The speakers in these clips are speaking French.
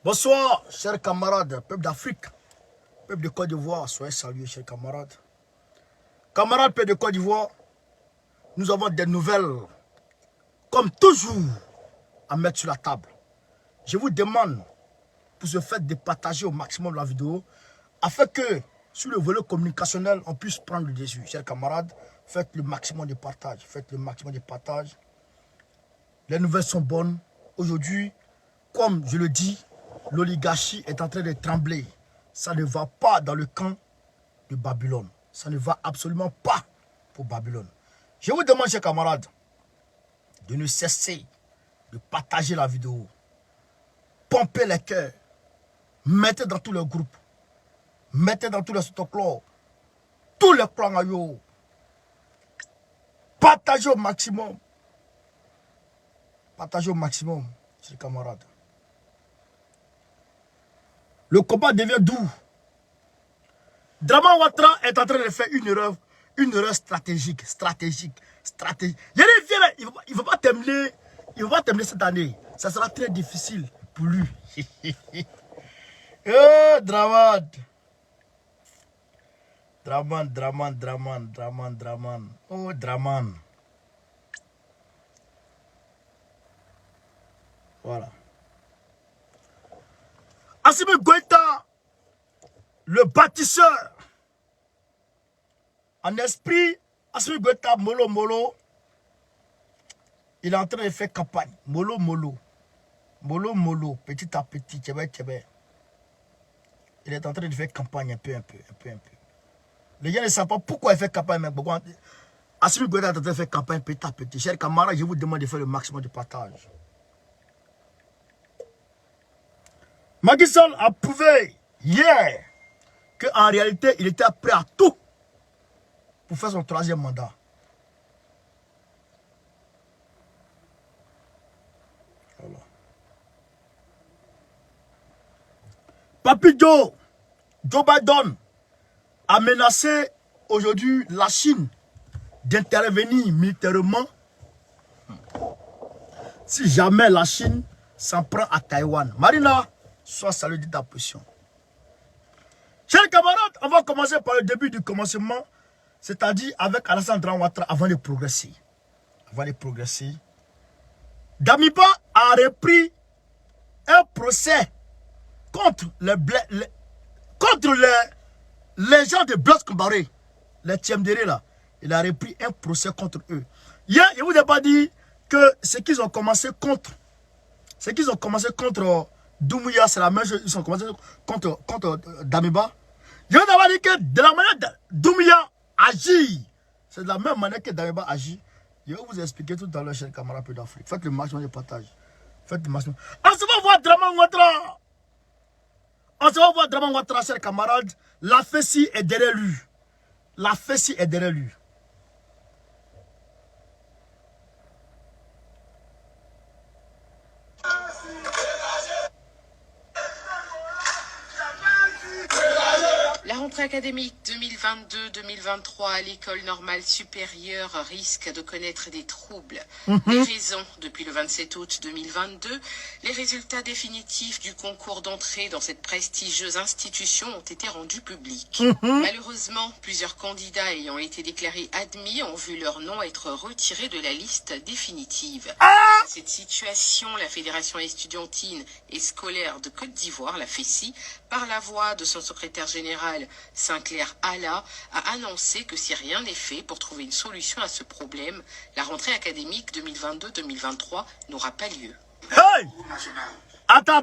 Bonsoir, chers camarades, peuple d'Afrique, peuple de Côte d'Ivoire, soyez salués, chers camarades. Camarades, peuple de Côte d'Ivoire, nous avons des nouvelles, comme toujours, à mettre sur la table. Je vous demande, pour ce fait, de partager au maximum la vidéo, afin que, sur le volet communicationnel, on puisse prendre le dessus. Chers camarades, faites le maximum de partage, faites le maximum de partage. Les nouvelles sont bonnes. Aujourd'hui, comme je le dis, l'oligarchie est en train de trembler. Ça ne va pas dans le camp de Babylone. Ça ne va absolument pas pour Babylone. Je vous demande, chers camarades, de ne cesser de partager la vidéo. Pompez les cœurs. Mettez dans tous les groupes. Mettez dans tous les autoclores. Tous les plans à yo. Partagez au maximum. Partagez au maximum, chers camarades. Le combat devient doux. Draman Ouattara est en train de faire une erreur stratégique. Il ne va pas terminer cette année. Ça sera très difficile pour lui. Oh, Draman. Draman. Oh, Draman. Voilà. Assimi Goïta, le bâtisseur, en esprit, Assimi Goïta, Molo, il est en train de faire campagne. Molo, petit à petit, tchébé. Il est en train de faire campagne un peu. Les gens ne savent pas pourquoi il fait campagne, mais pourquoi Assimi Goïta est en train de faire campagne petit à petit. Chers camarades, je vous demande de faire le maximum de partage. Macky Sall a prouvé hier qu'en réalité, il était prêt à tout pour faire son troisième mandat. Voilà. Papi Joe Biden a menacé aujourd'hui la Chine d'intervenir militairement si jamais la Chine s'en prend à Taïwan. Marina, sois salué de ta position. Chers camarades, on va commencer par le début du commencement, c'est-à-dire avec Alassane Ouattara avant de progresser. Damiba a repris un procès contre les gens de Blaise Compaoré, les Tiemdéré là. Il a repris un procès contre eux. Hier, je ne vous ai pas dit que ce qu'ils ont commencé contre Doumbouya, c'est la même chose. Ils ont commencé contre Damiba. Je vais d'abord dire que de la manière dont Doumbouya agit, c'est de la même manière que Damiba agit. Je vais vous expliquer tout dans le chers camarades d'Afrique. Faites le maximum de partage. Faites le maximum. On se va voir Draman Ouattara. Chers camarades. La Fessi est derrière lui. La rentrée académique 2022-2023 à l'école normale supérieure risque de connaître des troubles. Les raisons, depuis le 27 août 2022, les résultats définitifs du concours d'entrée dans cette prestigieuse institution ont été rendus publics. Malheureusement, plusieurs candidats ayant été déclarés admis ont vu leur nom être retirés de la liste définitive. Face à cette situation, la Fédération estudiantine et scolaire de Côte d'Ivoire, la FESI, par la voix de son secrétaire général Sinclair Allah, a annoncé que si rien n'est fait pour trouver une solution à ce problème, la rentrée académique 2022-2023 n'aura pas lieu. Hey! Attends.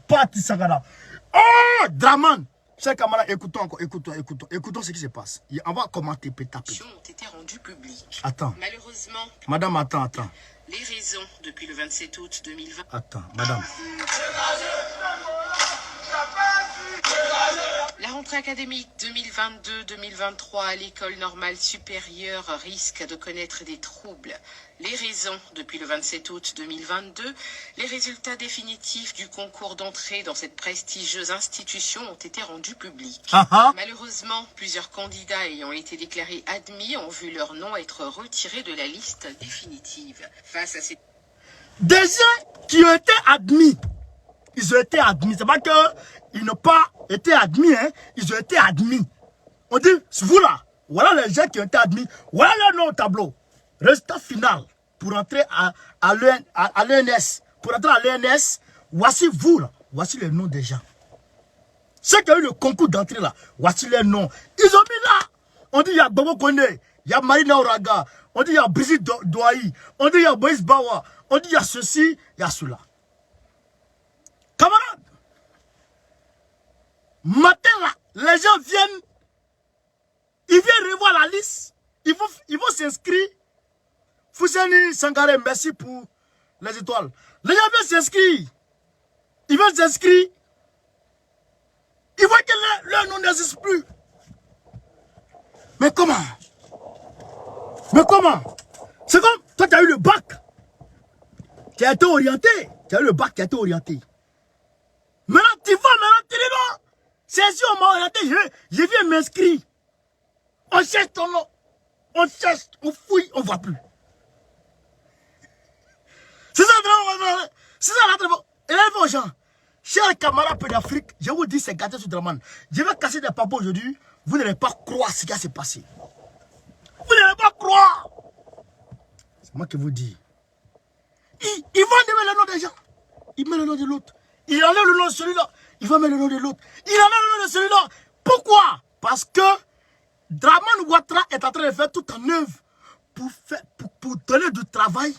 Pas Sagara. Oh, Draman! Chers camarades, écoutons ce qui se passe. On va commenter petit à petit. Ont été rendues publiques. Attends. Malheureusement, madame, attends. Les raisons, depuis le 27 août 2020. Attends, madame. La rentrée académique 2022-2023 à l'école normale supérieure risque de connaître des troubles. Les raisons, depuis le 27 août 2022, les résultats définitifs du concours d'entrée dans cette prestigieuse institution ont été rendus publics. Malheureusement, plusieurs candidats ayant été déclarés admis ont vu leur nom être retirés de la liste définitive. Face à ces... Des gens qui ont été admis ils ont été admis. C'est pas qu'ils n'ont pas été admis, hein. Ils ont été admis. On dit, vous là, voilà les gens qui ont été admis. Voilà leur nom au tableau. Résultat final. Pour entrer à l'ENS. Pour entrer à l'ENS, voici vous là. Voici les noms des gens. Ceux qui ont eu le concours d'entrée là, voici les noms. Ils ont mis là. On dit il y a Bobo Kone, il y a Marina Oraga, on dit il y a Brigitte Douaï, on dit il y a Boïs Bawa, on dit il y a ceci, il y a cela. Camarades, matin là, les gens viennent, ils viennent revoir la liste, ils vont s'inscrire. Fousseni Sangaré, merci pour les étoiles. Les gens viennent s'inscrire. Ils veulent s'inscrire. Ils voient que leur nom n'existe plus. Mais comment? Mais comment? C'est comme, toi tu as eu le bac. Tu as été orienté. Tu as eu le bac qui a été orienté. Maintenant tu vas, maintenant tu dis non. C'est si on m'a orienté, je viens m'inscrire. On cherche ton nom. On cherche, on fouille, on ne voit plus. C'est ça, c'est ça la trêve. Élève aux gens. Chers camarades d'Afrique, je vous dis, c'est gâté sur Draman. Je vais casser des papos aujourd'hui. Vous n'allez pas croire ce qui s'est passé. Vous n'allez pas croire. C'est moi qui vous dis. Ils vont enlever le nom des gens. Ils mettent le nom de l'autre. Ils enlèvent le nom de celui-là. Ils vont mettre le nom de l'autre. Ils enlèvent le nom de celui-là. Pourquoi? Parce que Draman Ouattara est en train de faire tout en œuvre pour donner du travail.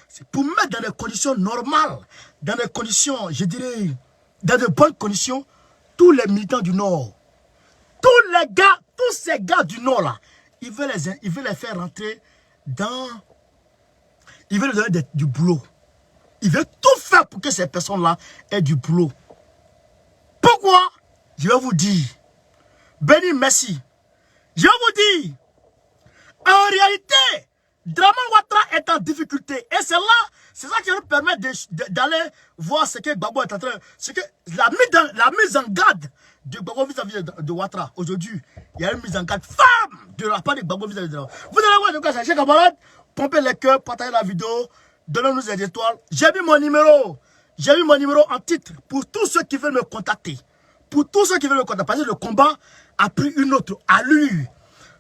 C'est pour mettre dans des conditions normales, dans des conditions, je dirais, dans de bonnes conditions, tous les militants du Nord. Tous les gars, tous ces gars du Nord là, ils veulent les faire rentrer dans... Ils veulent leur donner du boulot. Ils veulent tout faire pour que ces personnes-là aient du boulot. Pourquoi? Je vais vous dire. Béni, merci. Je vais vous dire. En réalité, Draman Ouattara est en difficulté. Et c'est ça qui nous permet d'aller voir ce que Gbagbo est en train... Ce que la mise en garde de Gbagbo vis-à-vis de Ouattara. Aujourd'hui, il y a une mise en garde ferme de la part de Gbagbo vis-à-vis de Ouattara. Vous allez voir de quoi c'est, chers camarades. Pompez les cœurs, partagez la vidéo, donnez-nous des étoiles. J'ai mis mon numéro. J'ai mis mon numéro en titre pour tous ceux qui veulent me contacter. Pour tous ceux qui veulent me contacter. Parce que le combat a pris une autre allure.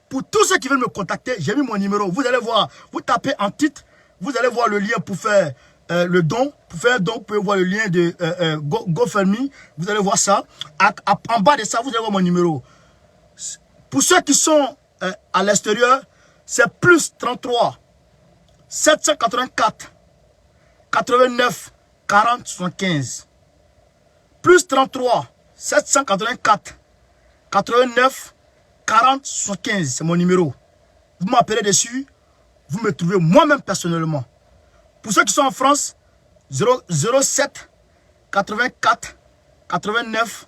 Pour tous ceux qui veulent me contacter, j'ai mis mon numéro. Vous allez voir, vous tapez en titre, vous allez voir le lien pour faire le don. Pour faire un don, vous pouvez voir le lien de GoFundMe. Vous allez voir ça. En bas de ça, vous allez voir mon numéro. Pour ceux qui sont à l'extérieur, c'est plus 33 784 89 40 75. Plus 33 784 89 40 75, c'est mon numéro. Vous m'appelez dessus, vous me trouvez moi-même personnellement. Pour ceux qui sont en France, 07 84 89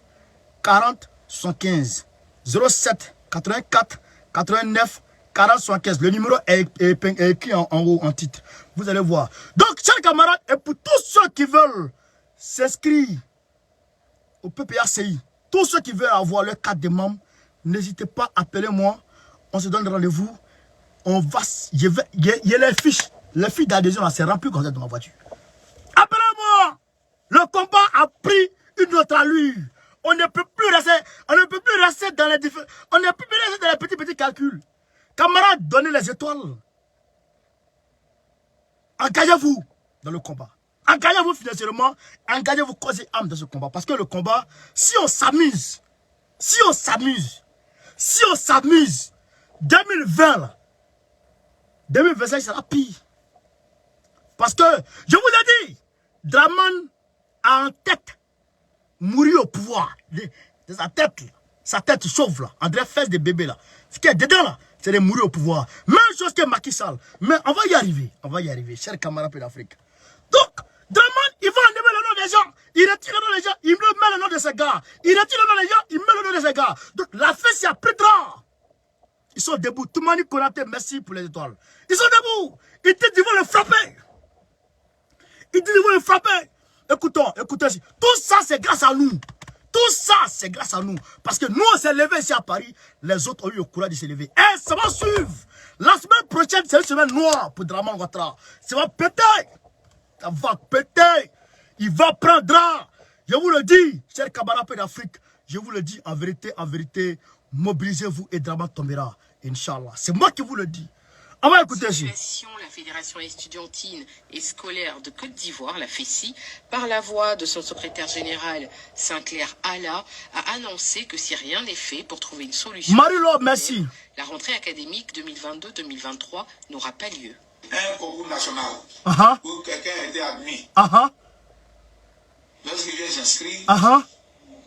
40 75. 07 84 89 40 75. Le numéro est écrit en haut en titre. Vous allez voir. Donc, chers camarades, et pour tous ceux qui veulent s'inscrire au PPACI, tous ceux qui veulent avoir leur carte de membre, n'hésitez pas, appelez-moi. On se donne rendez-vous. On va. Il y a les fiches. Les fiches d'adhésion, c'est rempli comme ça dans ma voiture. Appelez-moi. Le combat a pris une autre allure. On ne peut plus rester dans les différents. On ne peut plus rester dans les petits calculs. Camarades, donnez les étoiles. Engagez-vous dans le combat. Engagez-vous financièrement. Engagez-vous corps et âme dans ce combat. Parce que le combat, si on s'amuse, 2020 là, 2025 sera pire. Parce que, je vous ai dit, Draman a en tête mourir au pouvoir. De sa tête chauve là, André fesse des bébés là. Ce qui est dedans là, c'est de mourir au pouvoir. Même chose que Macky Sall. Mais on va y arriver, chers camarades d'Afrique. Donc, Draman, il va enlever le nom des gens. Il retire le nom des gens, il met le nom de ces gars. Il retire le nom des gens, il met le nom de ces gars. Donc, la fesse, il y a plus de droit. Ils sont debout. Toumani Konaté, merci pour les étoiles. Ils sont debout. Ils disent qu'ils vont le frapper. Écoutez. Tout ça, c'est grâce à nous. Tout ça, c'est grâce à nous. Parce que nous, on s'est levé ici à Paris. Les autres ont eu le courage de se lever. Et ça va suivre. La semaine prochaine, c'est une semaine noire pour Draman Ouattara. Ça va péter. Ça va péter. Il va prendre. Je vous le dis, chers camarades d'Afrique, je vous le dis en vérité, mobilisez-vous et Draman tombera, Inch'Allah. C'est moi qui vous le dis. On va écouter ici. La Fédération estudiantine et scolaire de Côte d'Ivoire, la FESI, par la voix de son secrétaire général Sinclair Allah, a annoncé que si rien n'est fait pour trouver une solution, Marie-Laure, merci. La rentrée académique 2022-2023 n'aura pas lieu. Un concours national où quelqu'un a été admis. Lorsqu'il vient s'inscrire,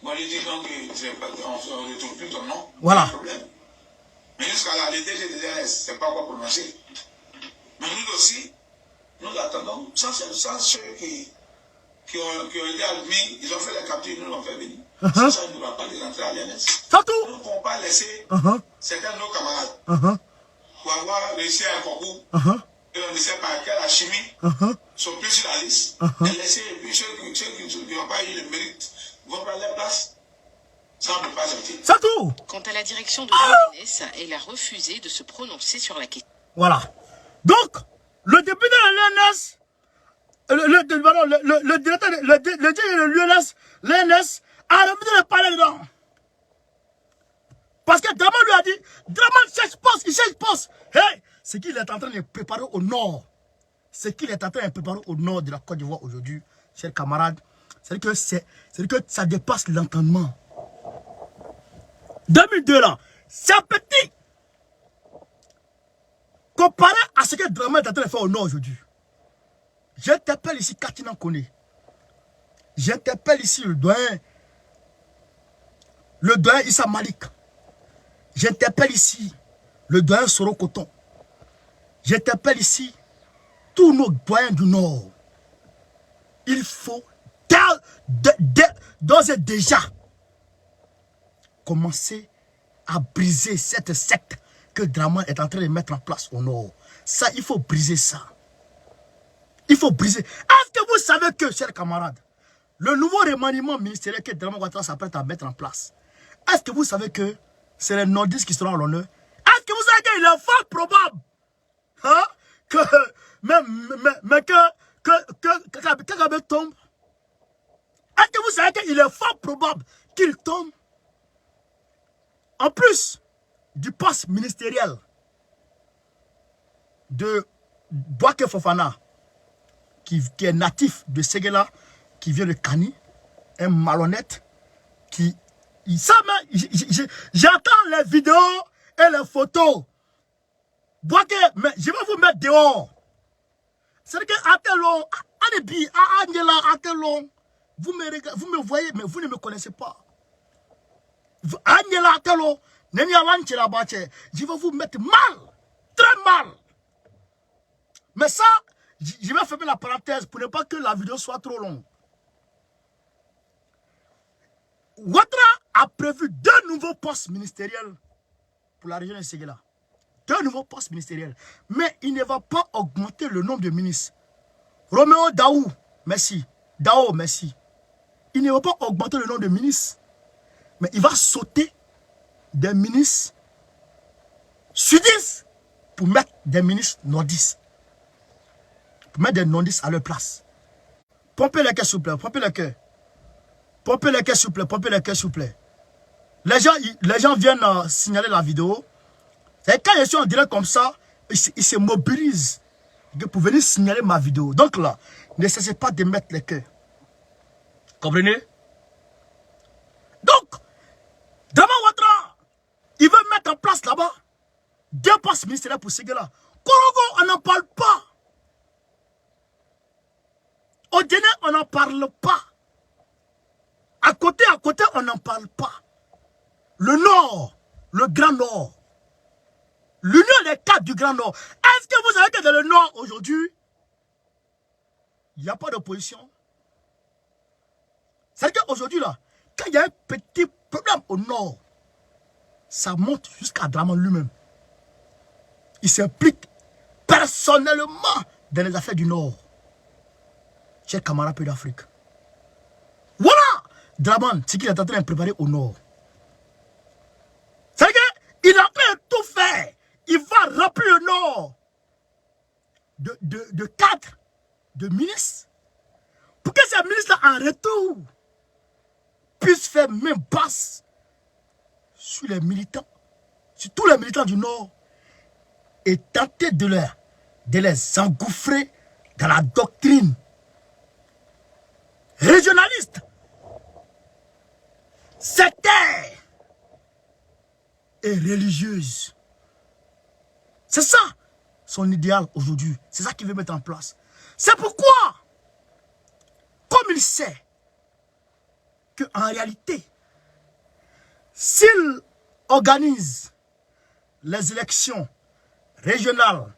moi je dis donc on ne retrouve plus ton nom. Voilà. Mais jusqu'à là, le DG des RS, c'est pas encore prononcé. Mais nous aussi, nous attendons. Sans ceux qui ont été admis, ils ont fait la capture, nous l'ont fait venir. Ça ne va pas les rentrer à l'NS. Nous ne pouvons pas laisser certains de nos camarades pour avoir réussi à un concours. Et on ne sait pas quelle la chimie sont plus sur la liste. Et laisser, et puis ceux qui n'ont pas eu le mérite vont prendre leur place. Ça ne peut pas sortir. C'est tout. Quant à la direction de l'ENS, elle a refusé de se prononcer sur la question. Voilà. Donc, le député de l'ENS, le directeur de l'ENS a refusé de parler dedans. Parce que Draman lui a dit, Draman cherche poste, il cherche poste. Hey, ce qu'il est en train de préparer au nord, ce qu'il est en train de préparer au nord de la Côte d'Ivoire aujourd'hui, chers camarades, c'est que ça dépasse l'entendement. 2002 là, c'est petit. Comparé à ce que Draman est en train de faire au nord aujourd'hui. J'interpelle ici Katina Kone. J'interpelle ici le doyen Issa Malik. J'interpelle ici le doyen Soro Coton. J'interpelle ici tous nos doyens du Nord. Il faut d'ores et déjà commencer à briser cette secte que Draman est en train de mettre en place au Nord. Ça, il faut briser ça. Il faut briser. Est-ce que vous savez que, chers camarades, le nouveau remaniement ministériel que Draman Ouattara s'apprête à mettre en place, est-ce que vous savez que c'est les nordistes qui seront à l'honneur? Est-ce que vous savez qu'il est fort probable que Kagame tombe? Est-ce que vous savez qu'il est fort probable qu'il tombe? En plus du poste ministériel de Bouaké Fofana, qui est natif de Séguéla, qui vient de Kani, un malhonnête, j'entends les vidéos et les photos. Bouaké, mais je vais vous mettre dehors. C'est-à-dire qu'à Telon, Anebi, Angela, à Telon, vous me voyez, mais vous ne me connaissez pas. Angela, à Telon, je vais vous mettre mal, très mal. Mais ça, je vais fermer la parenthèse pour ne pas que la vidéo soit trop longue. Ouattara a prévu 2 nouveaux postes ministériels pour la région de Séguéla. 2 nouveaux postes ministériels. Mais il ne va pas augmenter le nombre de ministres. Roméo Daou, merci. Dao, merci. Il ne va pas augmenter le nombre de ministres. Mais il va sauter des ministres sudistes pour mettre des ministres nordistes. Pour mettre des nordistes à leur place. Pompez les cœurs, s'il vous plaît. Pompez les cœurs. Pompez les cœurs, s'il vous plaît. Pompez les cœurs, s'il vous plaît. Les gens viennent signaler la vidéo. Et quand ils sont en direct comme ça, ils se mobilisent pour venir signaler ma vidéo. Donc là, ne cessez pas de mettre les cœurs. Comprenez? Donc, Draman Ouattara, il veut mettre en place là-bas 2 postes ministériels pour Séguéla. Korogo, on n'en parle pas. Au Déné, on n'en parle pas. À côté, on n'en parle pas. Le Nord, le Grand Nord, l'union des 4 du Grand Nord. Est-ce que vous savez que dans le Nord, aujourd'hui, il n'y a pas d'opposition? C'est-à-dire qu'aujourd'hui, là, quand il y a un petit problème au Nord, ça monte jusqu'à Draman lui-même. Il s'implique personnellement dans les affaires du Nord. Chers camarades pays d'Afrique. Voilà Draman, ce qu'il est en train de préparer au Nord. C'est-à-dire qu'il a fait tout faire. Il va remplir le Nord de cadres, de ministres, pour que ces ministres-là, en retour, puisse faire main basse sur les militants, sur tous les militants du Nord, et tenter de les engouffrer dans la doctrine régionaliste, sectaire et religieuse. C'est ça son idéal aujourd'hui. C'est ça qu'il veut mettre en place. C'est pourquoi, comme il sait qu'en réalité, s'il organise les élections régionales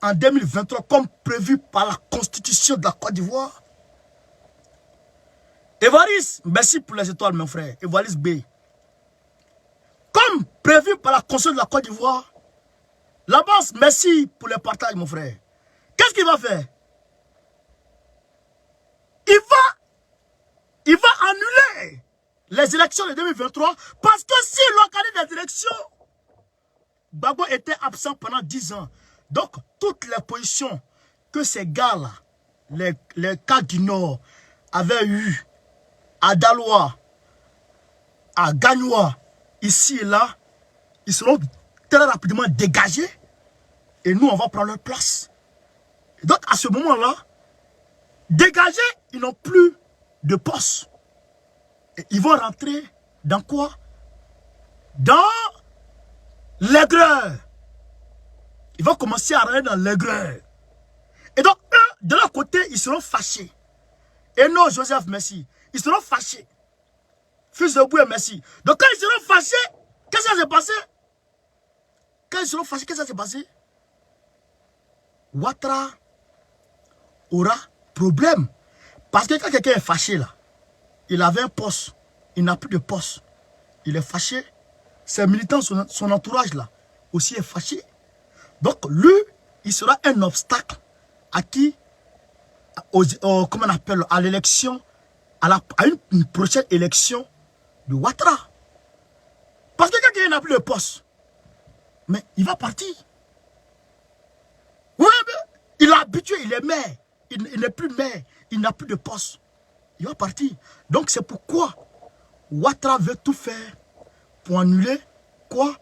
en 2023 comme prévu par la constitution de la Côte d'Ivoire, Évariste, merci pour les étoiles mon frère, Évariste B. Comme prévu par la constitution de la Côte d'Ivoire, Labas, merci pour le partage mon frère. Qu'est-ce qu'il va faire? Il va annuler les élections de 2023 parce que s'il organise les élections, Gbagbo était absent pendant 10 ans. Donc, toutes les positions que ces gars-là, les cas du Nord, avaient eues à Daloa, à Gagnoua, ici et là, ils seront très rapidement dégagés et nous, on va prendre leur place. Et donc, à ce moment-là, dégagés, ils n'ont plus de poste. Et ils vont rentrer dans quoi? Dans l'aigreur. Ils vont commencer à rentrer dans l'aigreur. Et donc, eux, de leur côté, ils seront fâchés. Et non, Joseph, merci. Ils seront fâchés. Fils de Boué, merci. Donc, quand ils seront fâchés, qu'est-ce qui s'est passé? Quand ils seront fâchés, qu'est-ce qui s'est passé? Ouattara aura problème. Parce que quand quelqu'un est fâché là, il avait un poste, il n'a plus de poste. Il est fâché. Ses militants, son entourage là, aussi est fâché. Donc lui, il sera un obstacle à qui, comment on appelle, à l'élection, à une prochaine élection de Ouattara. Parce que quelqu'un n'a plus de poste, mais il va partir. Oui, mais il est habitué, il est maire. Il n'est plus maire, il n'a plus de poste. Il va partir. Donc c'est pourquoi Ouattara veut tout faire pour annuler quoi?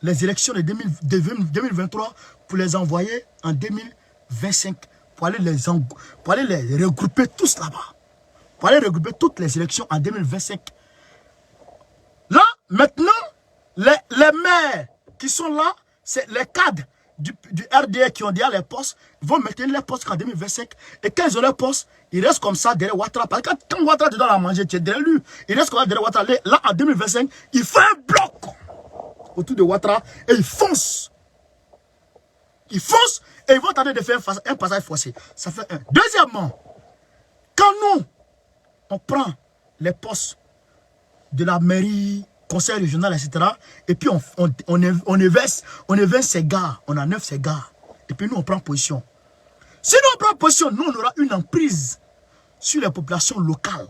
Les élections de 2023 pour les envoyer en 2025. Pour aller les regrouper tous là-bas. Pour aller regrouper toutes les élections en 2025. Là, maintenant, les maires qui sont là, c'est les cadres du RDA qui ont déjà les postes, ils vont maintenir les postes en 2025. Et quand ils ont les postes, ils restent comme ça derrière Ouattara. Parce que quand Ouattara te donne à manger, tu es derrière lui. Il reste comme ça derrière Ouattara. Là, en 2025, il fait un bloc autour de Ouattara et il fonce. Ils foncent et ils vont tenter de faire un passage forcé. Ça fait un. Deuxièmement, quand nous, on prend les postes de la mairie, conseil régional, etc. Et puis on éverse ces gars, on enlève ces gars. Et puis nous, on prend position. Si nous, on prend position, nous, on aura une emprise sur les populations locales.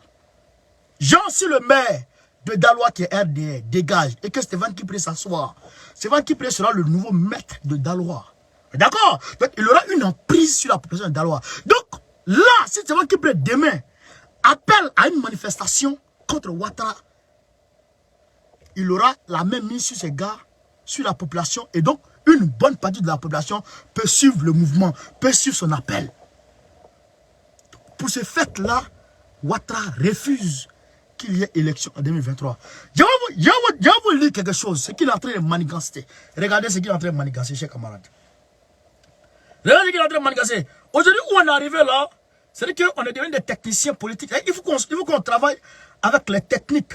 Genre, si le maire de Daloa qui est RDR dégage et que Stéphane Kipré s'assoit, Stéphane Kipré sera le nouveau maître de Daloa. D'accord? Donc, il aura une emprise sur la population de Daloa. Donc, là, si Stéphane Kipré demain appelle à une manifestation contre Ouattara, il aura la même mise sur ces gars, sur la population. Et donc, une bonne partie de la population peut suivre le mouvement, peut suivre son appel. Pour ce fait-là, Ouattara refuse qu'il y ait élection en 2023. Je vais vous lire quelque chose, ce qu'il est en train de manigancer. Regardez ce qu'il est en train de manigancer, chers camarades. Regardez ce qu'il est en train de manigancer. Aujourd'hui, où on est arrivé là, c'est-à-dire qu'on est devenu des techniciens politiques. Il faut qu'on travaille avec les techniques.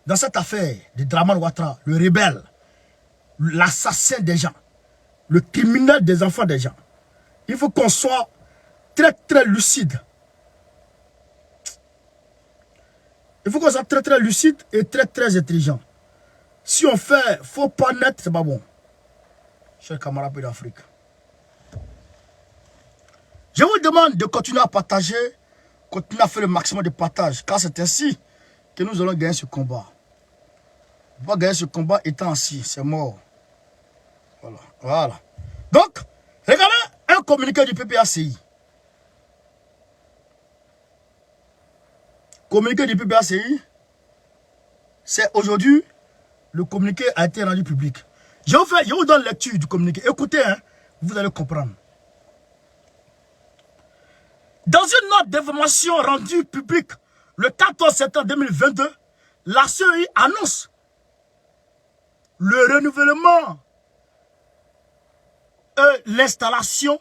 Dans cette affaire de Dramane Ouattara, le rebelle, l'assassin des gens, le criminel des enfants des gens, il faut qu'on soit très très lucide. Il faut qu'on soit très très lucide et très très intelligent. Si on fait faux pas net, c'est pas bon. Chers camarades d'Afrique. Je vous demande de continuer à partager, continuer à faire le maximum de partage, car c'est ainsi que nous allons gagner ce combat. On va gagner ce combat étant assis, c'est mort. Voilà, voilà. Donc, regardez un communiqué du PPACI. Communiqué du PPACI. C'est aujourd'hui, le communiqué a été rendu public. Je vous donne lecture du communiqué. Écoutez, hein, vous allez comprendre. Dans une note d'information rendue publique le 14 septembre 2022, la CEI annonce le renouvellement et l'installation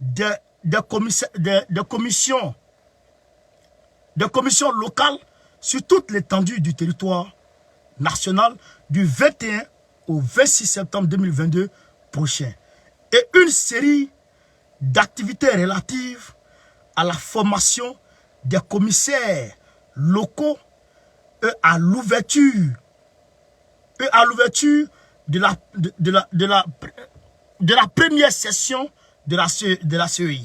de commissions locales sur toute l'étendue du territoire national du 21 au 26 septembre 2022 prochain et une série d'activités relatives à la formation des commissaires locaux et à l'ouverture de la première session de la CEI.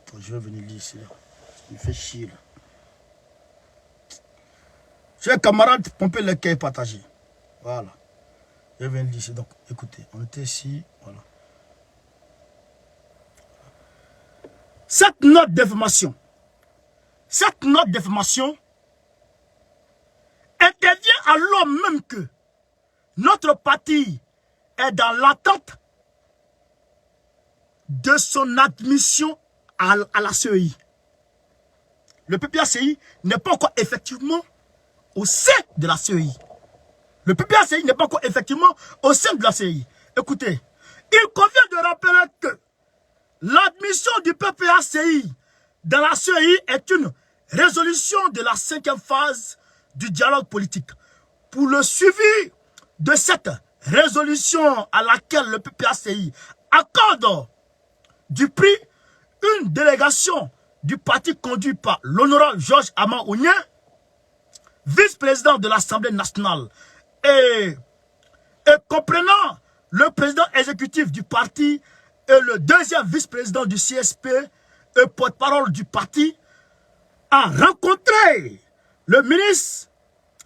Attends, je vais venir lire ici. Il me fait chier là. Chers camarades, pompez le cœur et partagez. Voilà. Je viens de lire ici. Donc, écoutez, on était ici. Voilà. Cette note d'information intervient alors même que notre parti est dans l'attente de son admission à la CEI. Le PPACI n'est pas encore effectivement au sein de la CEI. Le PPACI n'est pas encore effectivement au sein de la CEI. Écoutez, il convient de rappeler que l'admission du PPACI dans la CEI est une résolution de la 5e phase du dialogue politique. Pour le suivi de cette résolution à laquelle le PPACI accorde du prix, une délégation du parti conduit par l'honorable Georges Ama Ounien, vice-président de l'Assemblée nationale et comprenant le président exécutif du parti et le deuxième vice-président du CSP et porte-parole du parti, a rencontré le ministre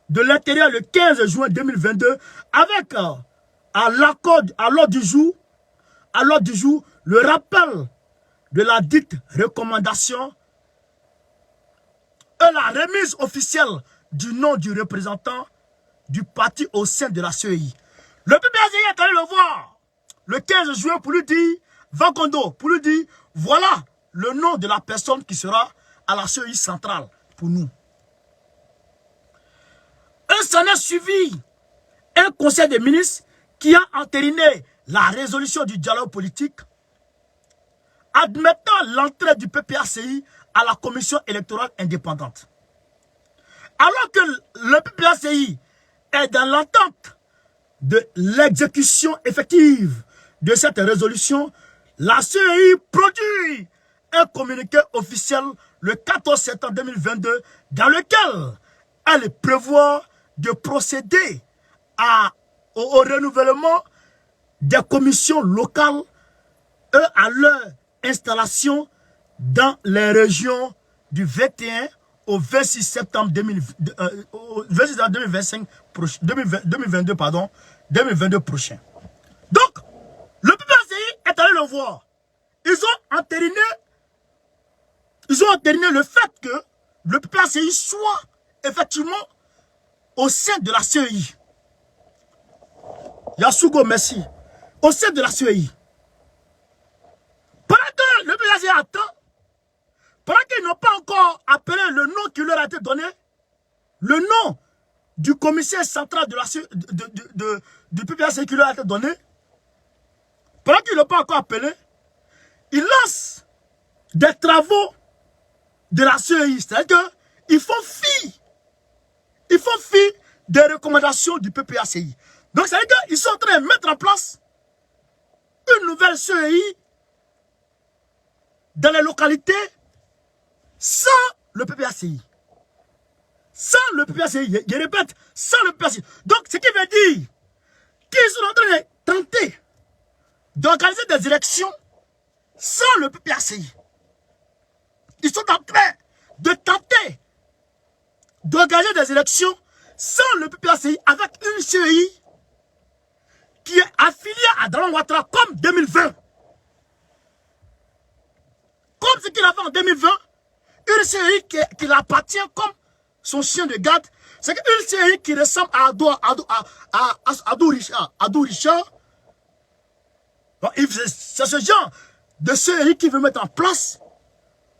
de l'Intérieur le 15 juin 2022 avec à l'ordre du jour le rappel de la dite recommandation et la remise officielle du nom du représentant du parti au sein de la CEI. Le PPACI est allé le voir le 15 juin pour lui dire, Vagondo, pour lui dire, voilà le nom de la personne qui sera à la CEI centrale pour nous. Et s'en est suivi un conseil des ministres qui a entériné la résolution du dialogue politique, admettant l'entrée du PPACI à la commission électorale indépendante. Alors que le PPACI est dans l'attente de l'exécution effective de cette résolution, la CEI produit un communiqué officiel le 14 septembre 2022 dans lequel elle prévoit de procéder au renouvellement des commissions locales et à leur installation dans les régions du 21 au 26 septembre 2022 prochain. Donc, le PPACI est allé le voir. Ils ont entériné le fait que le PPACI soit effectivement au sein de la CEI. Yasugo, merci. Au sein de la CEI. Pendant que le PPACI attend, pendant qu'ils n'ont pas encore appelé le nom qui leur a été donné, le nom du commissaire central de la CEI, du PPACI qui leur a été donné, pendant qu'ils n'ont pas encore appelé, ils lancent des travaux de la CEI. C'est-à-dire qu'ils font fi. Ils font fi des recommandations du PPACI. Donc, c'est-à-dire qu'ils sont en train de mettre en place une nouvelle CEI dans les localités sans le PPACI. Sans le PPACI. Je répète, sans le PPACI. Donc, ce qui veut dire qu'ils sont en train de tenter d'organiser des élections sans le PPACI. Ils sont en train de tenter d'organiser des élections sans le PPACI avec une CEI qui est affiliée à Daron Ouattara comme 2020. Comme ce qu'il a fait en 2020, une CEI qui l'appartient comme son chien de garde, c'est qu'une série qui ressemble à Ado Richard. C'est ce genre de série qu'il veut mettre en place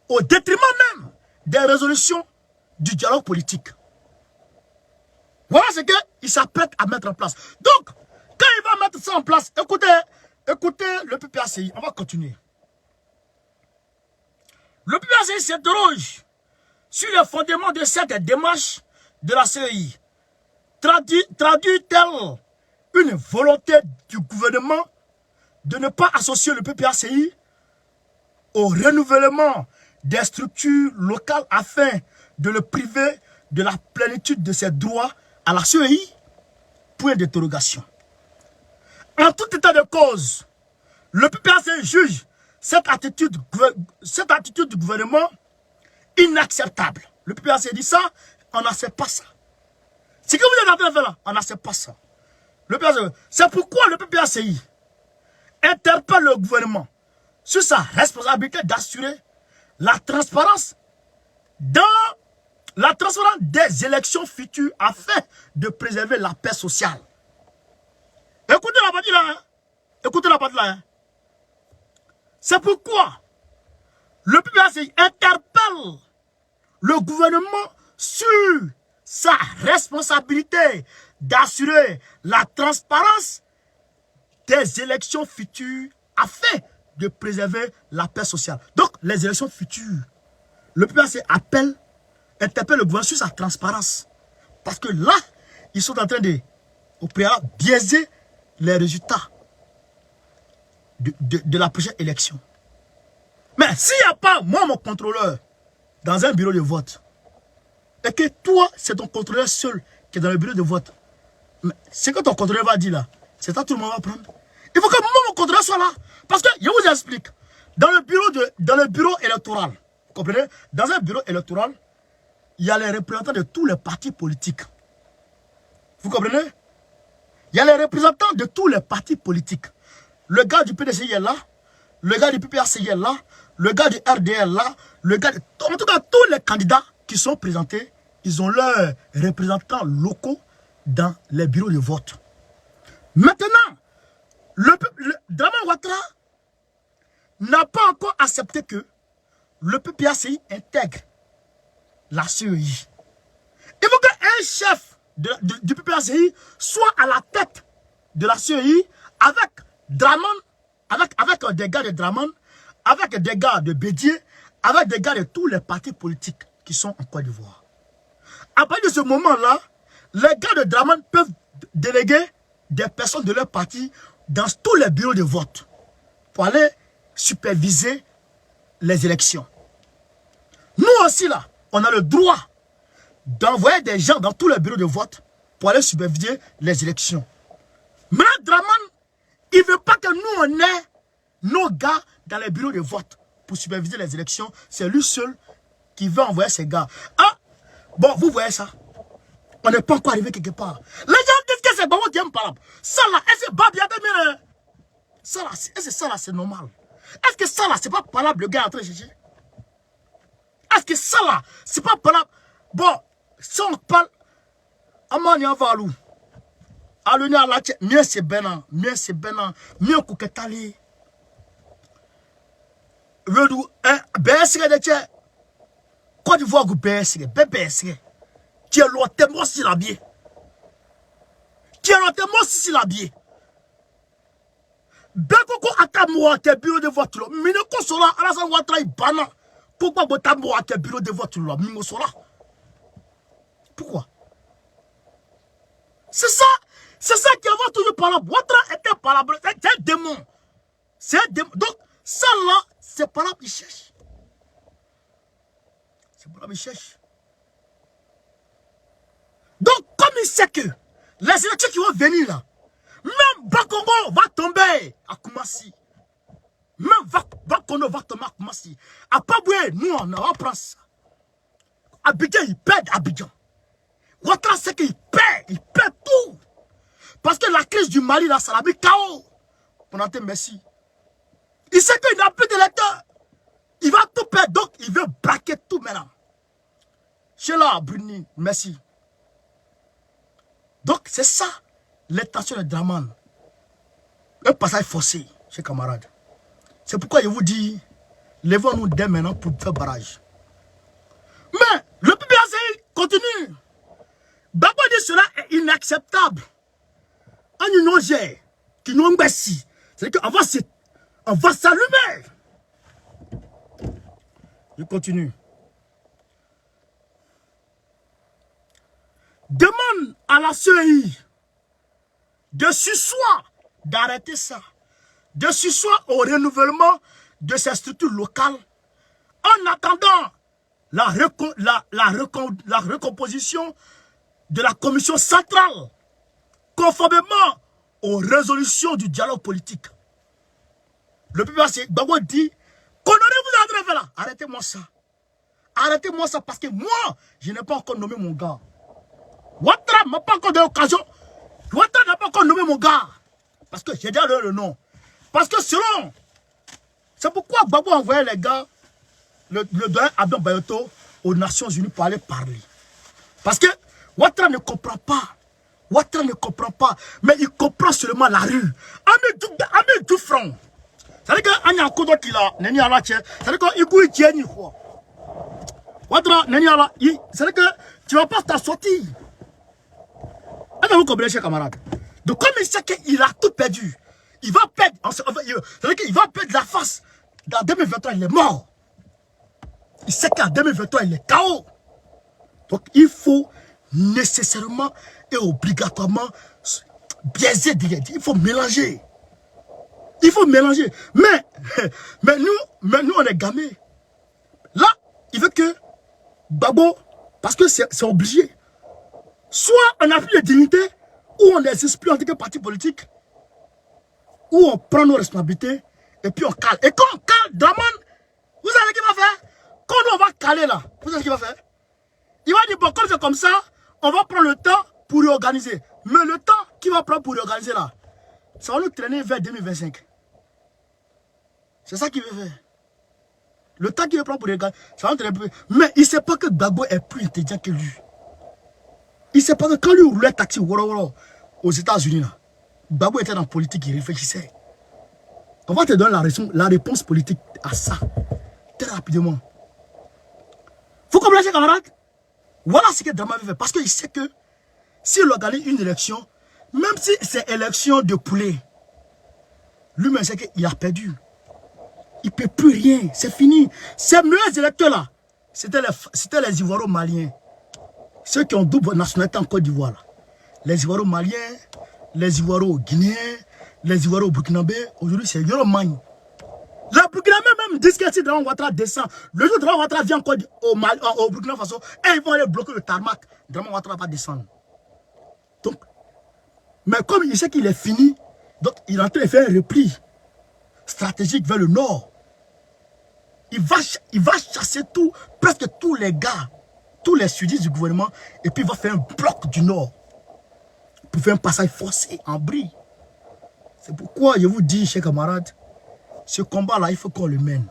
au détriment même des résolutions du dialogue politique. Voilà ce qu'il s'apprête à mettre en place. Donc, quand il va mettre ça en place, écoutez le PPACI, on va continuer. Le PPACI s'interroge sur le fondement de cette démarche de la CEI. Traduit-elle une volonté du gouvernement de ne pas associer le PPACI au renouvellement des structures locales afin de le priver de la plénitude de ses droits à la CEI? Point d'interrogation. En tout état de cause, le PPACI juge cette attitude du gouvernement inacceptable. Le PPACI dit ça, on n'accepte pas ça. Ce que vous êtes en train de faire là, on n'accepte pas ça. C'est pourquoi le PPACI interpelle le gouvernement sur sa responsabilité d'assurer la transparence des élections futures afin de préserver la paix sociale. Écoutez la partie là. Hein? Écoutez la partie là. Hein? C'est pourquoi le PPACI interpelle le gouvernement sur sa responsabilité d'assurer la transparence des élections futures afin de préserver la paix sociale. Donc, les élections futures, le PPACI interpelle le gouvernement sur sa transparence. Parce que là, ils sont en train de, au préalable, biaiser les résultats de la prochaine élection. Mais s'il n'y a pas, moi, mon contrôleur, dans un bureau de vote, et que toi, c'est ton contrôleur seul qui est dans le bureau de vote, ce que ton contrôleur va dire là, c'est ça que tout le monde va prendre. Il faut que moi, mon contrôleur soit là. Parce que, je vous explique, dans le bureau électoral, vous comprenez? Dans un bureau électoral, il y a les représentants de tous les partis politiques. Vous comprenez? Il y a les représentants de tous les partis politiques. Le gars du PDCI est là, le gars du PPACI est là, le gars du RDR est là, le gars... En tout cas, tous les candidats qui sont présentés, ils ont leurs représentants locaux dans les bureaux de vote. Maintenant, Dramane Ouattara n'a pas encore accepté que le PPACI intègre la CEI. Il faut qu'un chef du PPACI soit à la tête de la CEI avec Dramane, avec des gars de Dramane, avec des gars de Bédié, avec des gars de tous les partis politiques qui sont en Côte d'Ivoire. À partir de ce moment-là, les gars de Dramane peuvent déléguer des personnes de leur parti dans tous les bureaux de vote pour aller superviser les élections. Nous aussi là, on a le droit d'envoyer des gens dans tous les bureaux de vote pour aller superviser les élections. Mais Dramane, il ne veut pas que nous on ait nos gars dans les bureaux de vote pour superviser les élections. C'est lui seul qui veut envoyer ses gars. Ah, bon, vous voyez ça? On n'est pas encore arrivé quelque part. Les gens disent que c'est bon, on parle. Ça là, est-ce que Babia Demire? Ça là, est-ce que ça là, c'est normal? Est-ce que ça là, c'est pas palable le gars est en train de chercher? Est-ce que ça là, c'est pas palable? Bon, si on parle, Amani Avalou, Alunia Lache, mieux c'est Benan, mieux Kouketali. Redou, Bessere de Tché, Côte d'Ivoire, Bessere, Bessere. Qui est l'autre si la biais. Qui est l'autre si la biais. Bekoko akamwa ke bureau de vote lo. Mine ko sola Alassane Ouattara ibana. Pourquoi botamwa ke bureau de vote lo mingo sola? Pourquoi? C'est ça qui va toujours par là. Ouattara était par là. C'est un démon. C'est un démon. Donc, ça là, c'est par là qu'il cherche. C'est par là qu'il cherche. Donc, comme il sait que les élections qui vont venir là, même Bakongo va tomber à Koumassi. Même Bakongo va tomber à Koumassi. À Paboué, nous, on va prendre ça. Abidjan, il perd Abidjan. Ouattara sait qu'il perd tout. Parce que la crise du Mali, là, ça l'a mis KO. Konaté, merci. Il sait qu'il n'a plus d'électeurs. Il va tout perdre, donc il veut braquer tout maintenant. Sheila Bruni, merci. Donc, c'est ça, l'intention de Draman. Un passage forcé, chers camarades. C'est pourquoi je vous dis, levons-nous dès maintenant pour faire barrage. Mais, le PPAC continue. D'abord, dit cela est inacceptable. En une ongère, qui nous embêtit. C'est-à-dire qu'on va s'allumer. Je continue. Demande à la CEI de sursoir d'arrêter ça. De sursoir au renouvellement de ces structures locales en attendant la recomposition de la commission centrale conformément aux résolutions du dialogue politique. Le PPAC Gbagbo dit, qu'honorez-vous à là. Arrêtez-moi ça. Arrêtez-moi ça parce que moi, je n'ai pas encore nommé mon gars. Ouattara m'a pas encore donné l'occasion. Ouattara n'a pas encore nommé mon gars. Parce que j'ai déjà donné le nom. Parce que selon... C'est pourquoi Gbagbo a envoyé les gars, le doyen Abdon Bayoto, aux Nations Unies pour aller parler. Parce que Ouattara ne comprend pas. Ouattara ne comprend pas. Mais il comprend seulement la rue. Amé du front. C'est-à-dire qu'il y a un coup qui l'a. C'est-à-dire qu'il y a un coup. Ouattara, c'est-à-dire que tu ne vas pas t'en sortir. Est-ce que vous comprenez, chers camarades? Donc, comme il sait qu'il a tout perdu, il va perdre. C'est-à-dire qu'il va perdre la face. Dans 2023, il est mort. Il sait qu'en 2023, il est KO. Donc, il faut nécessairement et obligatoirement biaiser. Il faut mélanger. Il faut mélanger. Mais nous, on est gamés. Là, il veut que Gbagbo, parce que c'est obligé. Soit on n'a plus de dignité, ou on les exclut en tant que parti politique, ou on prend nos responsabilités, et puis on cale. Et quand on cale, Draman, vous savez ce qu'il va faire? Quand on va caler là, vous savez ce qu'il va faire? Il va dire, bon, comme c'est comme ça, on va prendre le temps pour réorganiser. Mais le temps qu'il va prendre pour réorganiser là, ça va nous traîner vers 2025. C'est ça qu'il veut faire. Le temps qu'il va prendre pour réorganiser, ça va nous traîner. Mais il ne sait pas que Gbagbo est plus intelligent que lui. Il ne sait pas que quand lui roulait taxi aux États-Unis, Gbagbo était dans la politique, il réfléchissait. On va te donner la réponse politique à ça, très rapidement. Vous comprenez, camarades? Voilà ce que Draman veut faire. Parce qu'il sait que s'il organise une élection, même si c'est élection de poulet, lui-même sait qu'il a perdu. Il ne peut plus rien, c'est fini. Ces meilleurs électeurs-là, c'était les Ivoiro-Maliens. Ceux qui ont double nationalité en Côte d'Ivoire. Les Ivoiro-Maliens, les Ivoiro-Guinéens, les Ivoiro-Burkinabés. Aujourd'hui, c'est Yoro-Magne. Les Burkinabés même disent que si Draman Ouattara descend, le jour où Draman Ouattara vient au Burkina Faso, et ils vont aller bloquer le tarmac. Draman Ouattara va descendre. Donc, mais comme il sait qu'il est fini, donc il est en train de faire un repli stratégique vers le nord. Il va chasser presque tous les gars, tous les sudistes du gouvernement, et puis il va faire un bloc du nord pour faire un passage forcé en brie. C'est pourquoi je vous dis, chers camarades, ce combat-là, il faut qu'on le mène.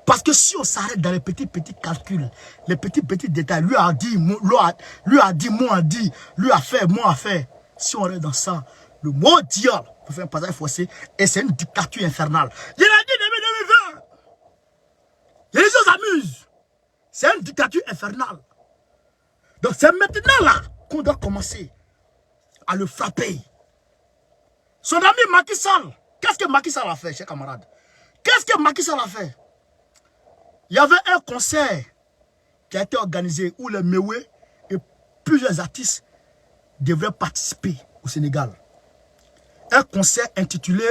Parce que si on s'arrête dans les petits calculs, les petits détails, lui a dit, moi a dit, lui a fait, moi a fait. Si on reste dans ça, le mot diable pour faire un passage forcé, et c'est une dictature infernale. Il a dit depuis 2020. Et les gens s'amusent. C'est une dictature infernale. Donc c'est maintenant là qu'on doit commencer à le frapper. Son ami Macky Sall, qu'est-ce que Macky Sall a fait, chers camarades? Qu'est-ce que Macky Sall a fait? Il y avait un concert qui a été organisé où les Mewé et plusieurs artistes devraient participer au Sénégal. Un concert intitulé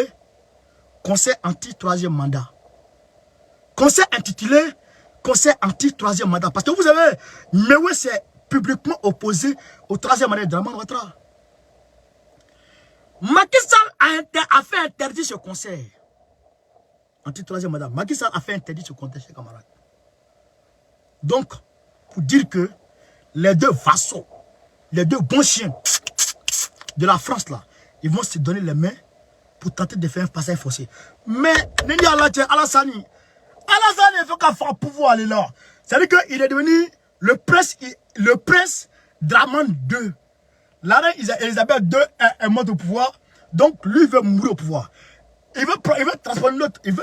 Concert anti-troisième mandat. Concert intitulé Concert anti-troisième mandat. Parce que vous savez, Mewé s'est publiquement opposé au troisième mandat de Draman Ouattara. Macky Sall a fait interdire ce concert. Anti-troisième mandat. Macky Sall a fait interdire ce concert, chers camarades. Donc, pour dire que les deux vassaux, les deux bons chiens de la France, là, ils vont se donner les mains pour tenter de faire un passage forcé. Mais, Alassane, il faut qu'à faire pouvoir aller là. C'est-à-dire qu'il est devenu le prince Draman II. La reine Elisabeth II est morte au pouvoir. Donc, lui veut mourir au pouvoir. Il veut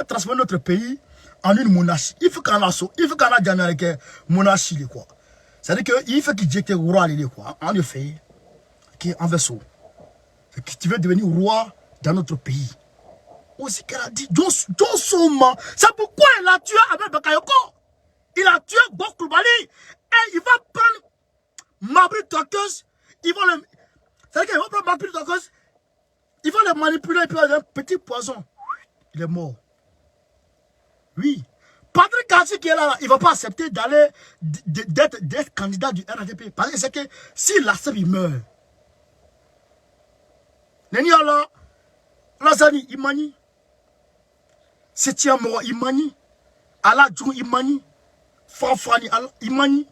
transformer notre pays en une monarchie. Il faut qu'on ait une monarchie, quoi. C'est-à-dire qu'il faut qu'il jette roi, quoi. En effet, en vaisseau. Tu veux devenir roi dans notre pays. Aussi qu'elle a dit, Soma. C'est pourquoi il a tué Abel Bakayoko. Il a tué Bok Koulibaly. Et il va prendre Mabri Tokeuse. C'est-à-dire qu'il va prendre Mabri Tokeuse. Il va le manipuler et puis un petit poison. Il est mort. Oui. Patrick Kassi qui est là, il ne va pas accepter d'aller d'être candidat du RADP. Parce que c'est que s'il l'accepte, il meurt. Neniola, Lazani, Imani. Setiamoro, Imani. Aladjou, Imani. Fanfani, Imani.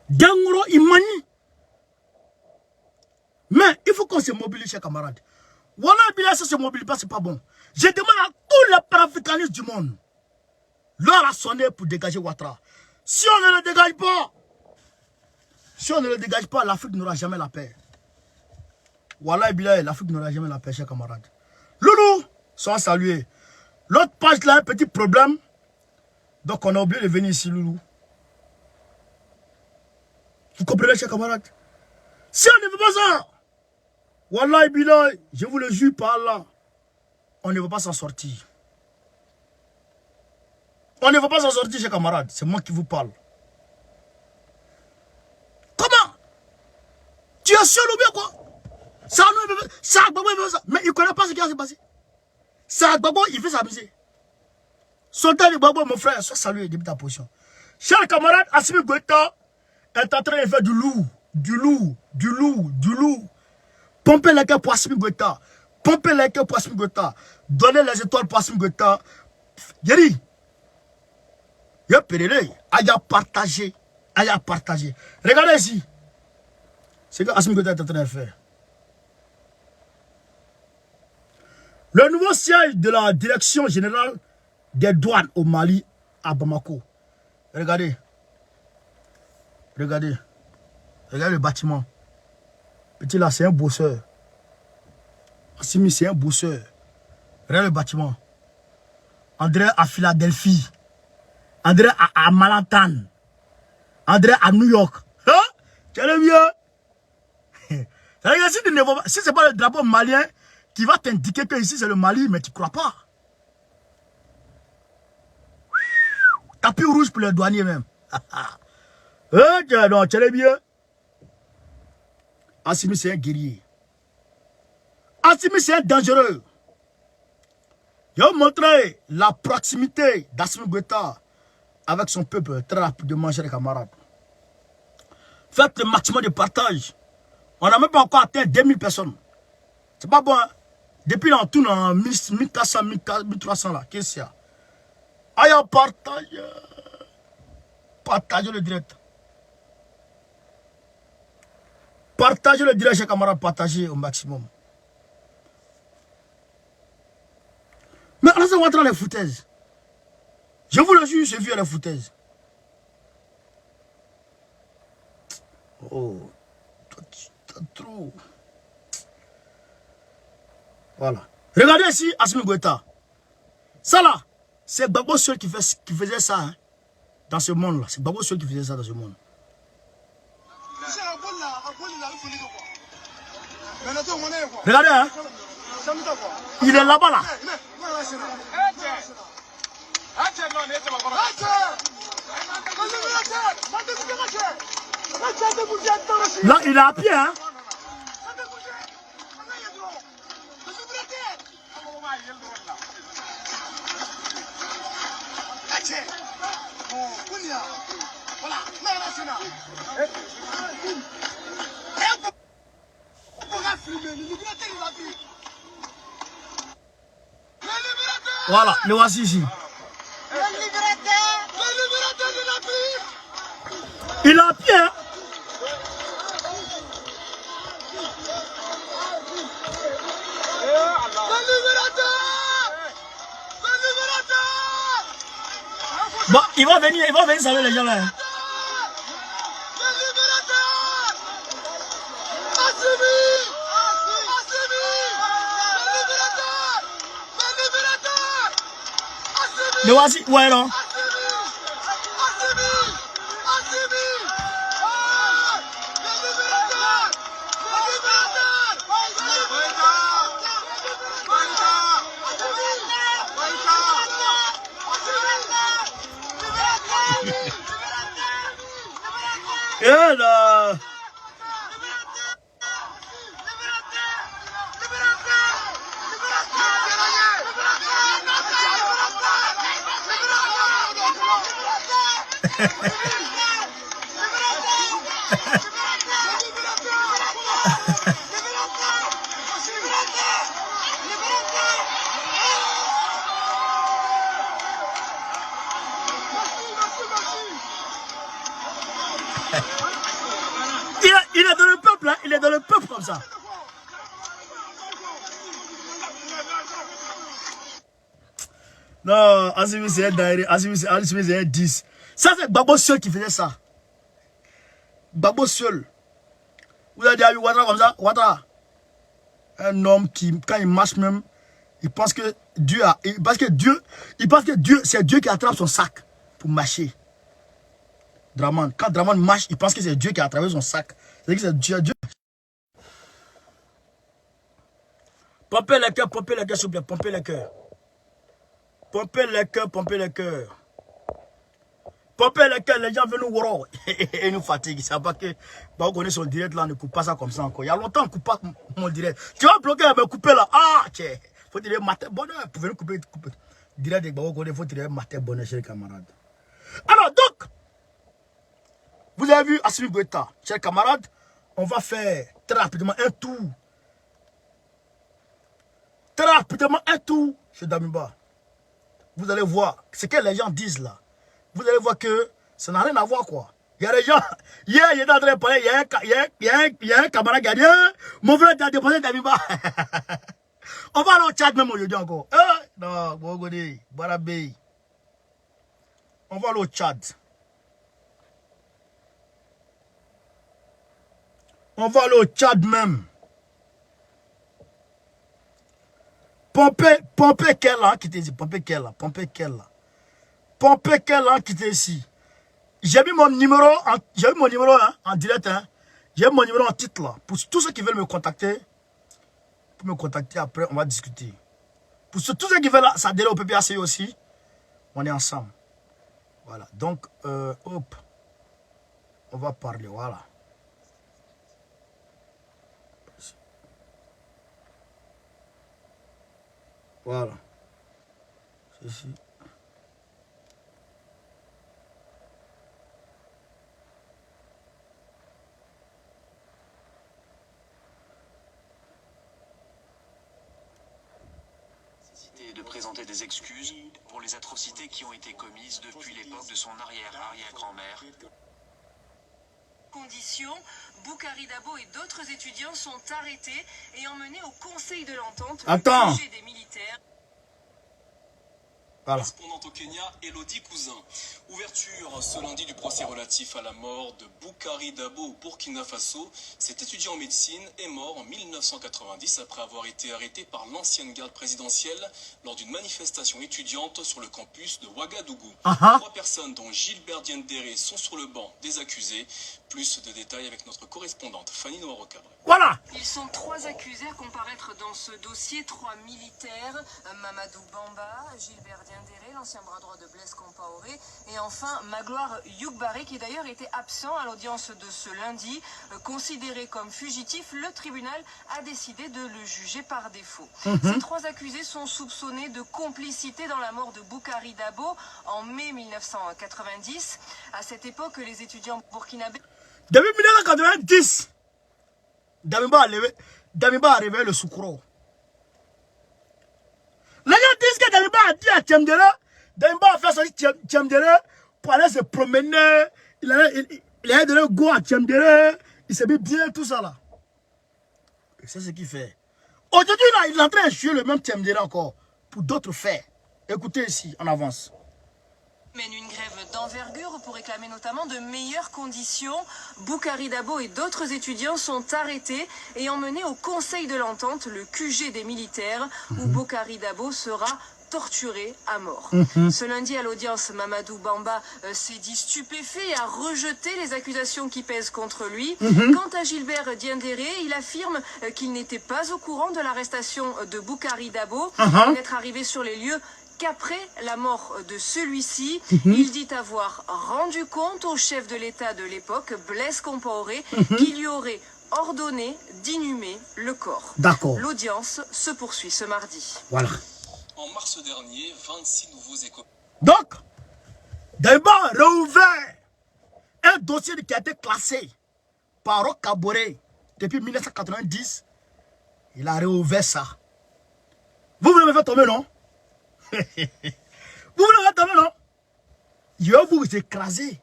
Dangoro, Imani. Mais il faut qu'on se mobilise, chers camarades. Voilà, bien ça se mobilise pas, c'est pas bon. Je demande à tous les panafricanistes du monde. L'heure a sonné pour dégager Ouattara. Si on ne le dégage pas, l'Afrique n'aura jamais la paix. Voilà, bien, l'Afrique n'aura jamais la paix, chers camarades. Loulou, sois salué. L'autre page là, un petit problème. Donc on a oublié de venir ici, Loulou. Vous comprenez, chers camarades? Si on ne veut pas ça, Wallah Billah, je vous le jure par là, on ne va pas s'en sortir. On ne va pas s'en sortir, chers camarades. C'est moi qui vous parle. Comment? Tu es seul ou bien quoi? Ça, mais il ne connaît pas ce qui va se passer. Ça, Gbagbo, il fait s'amuser. Soldat de Gbagbo, mon frère, sois salué depuis ta position. Chers camarades, Assimi Goïta est en train de faire du loup. Pompez les cœurs pour Assimi Goïta. Pompez les cœurs pour Assimi Goïta. Donnez les étoiles pour Assimi Goïta. Yeri. Y'a Pérélé. Aya partagé. Regardez ici. C'est ce que Assimi Goïta est en train de faire. Le nouveau siège de la direction générale des douanes au Mali à Bamako. Regardez. Regardez le bâtiment. Petit là, c'est un bosseur. Assimi, c'est un bosseur. Regardez le bâtiment. André à Philadelphie. André à Manhattan. André à New York. Hein? Tu es mieux. Si ce n'est pas le drapeau malien qui va t'indiquer que ici c'est le Mali, mais tu ne crois pas. Tapis rouge pour les douaniers même. Non, tu es bien. Assimi, c'est un guerrier. Assimi, c'est un dangereux. Je vais vous montrer la proximité d'Assimi Goïta avec son peuple très rapidement, chers camarades. Faites le maximum de partage. On n'a même pas encore atteint 2000 personnes. C'est pas bon. Hein? Depuis là, on tourne en 1400, 1300 là. Qu'est-ce qu'il y a? Aïe, partage. Partagez le direct. Partagez le direct, chers camarades. Partagez au maximum. Mais Alassane Ouattara les foutaises. Je vous le jure, j'ai vu les foutaises. Oh, t'as trop. Voilà. Regardez ici, Assimi Goïta. Ça là, c'est Gbagbo seul qui faisait ça hein, dans ce monde là. C'est Gbagbo seul qui faisait ça dans ce monde. Regardez hein. Il est là-bas là. Là, il est à pied hein. Voilà, le voici ici. Il est à pied hein. Bon, ils vont venir saluer les gens là. Le voici, ouais non. Et là. Il est dans le peuple, hein? Il est dans le peuple comme ça. Non, Assimi c'est un daïri, Assimi c'est un 10. Ça c'est Babo seul qui faisait ça. Babo seul. Vous avez déjà vu Ouattara comme ça? Ouattara. Un homme qui, quand il marche même, il pense que Dieu a... Il pense que Dieu, c'est Dieu qui attrape son sac pour marcher. Draman. Quand Draman marche, il pense que c'est Dieu qui a attrapé son sac. C'est-à-dire que c'est Dieu. Pompez les cœurs, s'il vous plaît. Pompez les cœurs. Pompez les cœurs, pompez les cœurs. Pompez les cœurs, les gens veulent nous voir. Et nous fatiguent. C'est pas que on connaît son direct là, ne coupe pas ça comme ça encore. Il y a longtemps qu'on coupe pas mon direct. Tu vas bloquer, me couper là. Ah, tiens. Faut tirer matin bonheur. Vous pouvez nous couper. Direct avec Babo Kone, faut tirer matin bonheur chez les camarades. Alors donc, vous avez vu Assimi Goïta, chers camarades, on va faire très rapidement un tour. Très rapidement un tour chez Damiba. Vous allez voir ce que les gens disent là. Vous allez voir que ça n'a rien à voir quoi. Il y a des gens, hier il est en train de parler, il y a un camarade qui a dit, mon frère t'a déposé Damiba. On va aller au Tchad même aujourd'hui encore. Non, Bogodi, Barabé. On va aller au Tchad. On va aller au Tchad même. Pompez quel là qui était ici. Pompez quel là qui était ici. J'ai mis mon numéro en direct. Hein. J'ai mis mon numéro en titre là. Pour tous ceux qui veulent me contacter. Pour me contacter après, on va discuter. Pour tous ceux qui veulent s'adhérer au PPAC aussi. On est ensemble. Voilà. Donc, hop. On va parler. Voilà. Voilà. Ceci. De présenter des excuses pour les atrocités qui ont été commises depuis l'époque de son arrière-arrière-grand-mère. Conditions, Boukari Dabo et d'autres étudiants sont arrêtés et emmenés au Conseil de l'Entente. Attends. Des militaires. Voilà. Correspondante au Kenya, Elodie Cousin. Ouverture ce lundi du procès relatif à la mort de Boukari Dabo au Burkina Faso. Cet étudiant en médecine est mort en 1990 après avoir été arrêté par l'ancienne garde présidentielle lors d'une manifestation étudiante sur le campus de Ouagadougou. 3 personnes, dont Gilbert Diendéré, sont sur le banc des accusés. Plus de détails avec notre correspondante Fanny Noiro-Cabré. Voilà. Ils sont 3 accusés à comparaître dans ce dossier, 3 militaires, Mamadou Bamba, Gilbert Diendéré, l'ancien bras droit de Blaise Compaoré, et enfin Magloire Youkbaré, qui d'ailleurs était absent à l'audience de ce lundi. Considéré comme fugitif, le tribunal a décidé de le juger par défaut. Ces 3 accusés sont soupçonnés de complicité dans la mort de Boukari Dabo en mai 1990. À cette époque, les étudiants burkinabés... Depuis 1990, Damiba a réveillé le soukro. Les gens disent que Damiba a dit à Tiamdere, Damiba a fait sortir Tiamdere pour aller se promener. Il a donné go à Tiamdere, il s'est mis bien, tout ça là. C'est ce qu'il fait. Aujourd'hui, là, il est en train de jouer le même Tiamdere encore, pour d'autres faits. Écoutez ici, en avance. mène une grève d'envergure pour réclamer notamment de meilleures conditions. Boukari Dabo et d'autres étudiants sont arrêtés et emmenés au Conseil de l'Entente, le QG des militaires, où Boukari Dabo sera torturé à mort. Ce lundi à l'audience, Mamadou Bamba s'est dit stupéfait et a rejeté les accusations qui pèsent contre lui. Quant à Gilbert Diendéré, il affirme qu'il n'était pas au courant de l'arrestation de Boukari Dabo, n'être arrivé sur les lieux qu'après la mort de celui-ci. Il dit avoir rendu compte au chef de l'État de l'époque, Blaise Compaoré, qui lui aurait ordonné d'inhumer le corps. D'accord. L'audience se poursuit ce mardi. Voilà. En mars dernier, 26 nouveaux écoles. Donc, Damiba a réouvert un dossier qui a été classé par Roch Kaboré depuis 1990. Il a réouvert ça. Vous l'avez fait tomber, non? Vous l'avez tomber, non? Je vais vous écraser.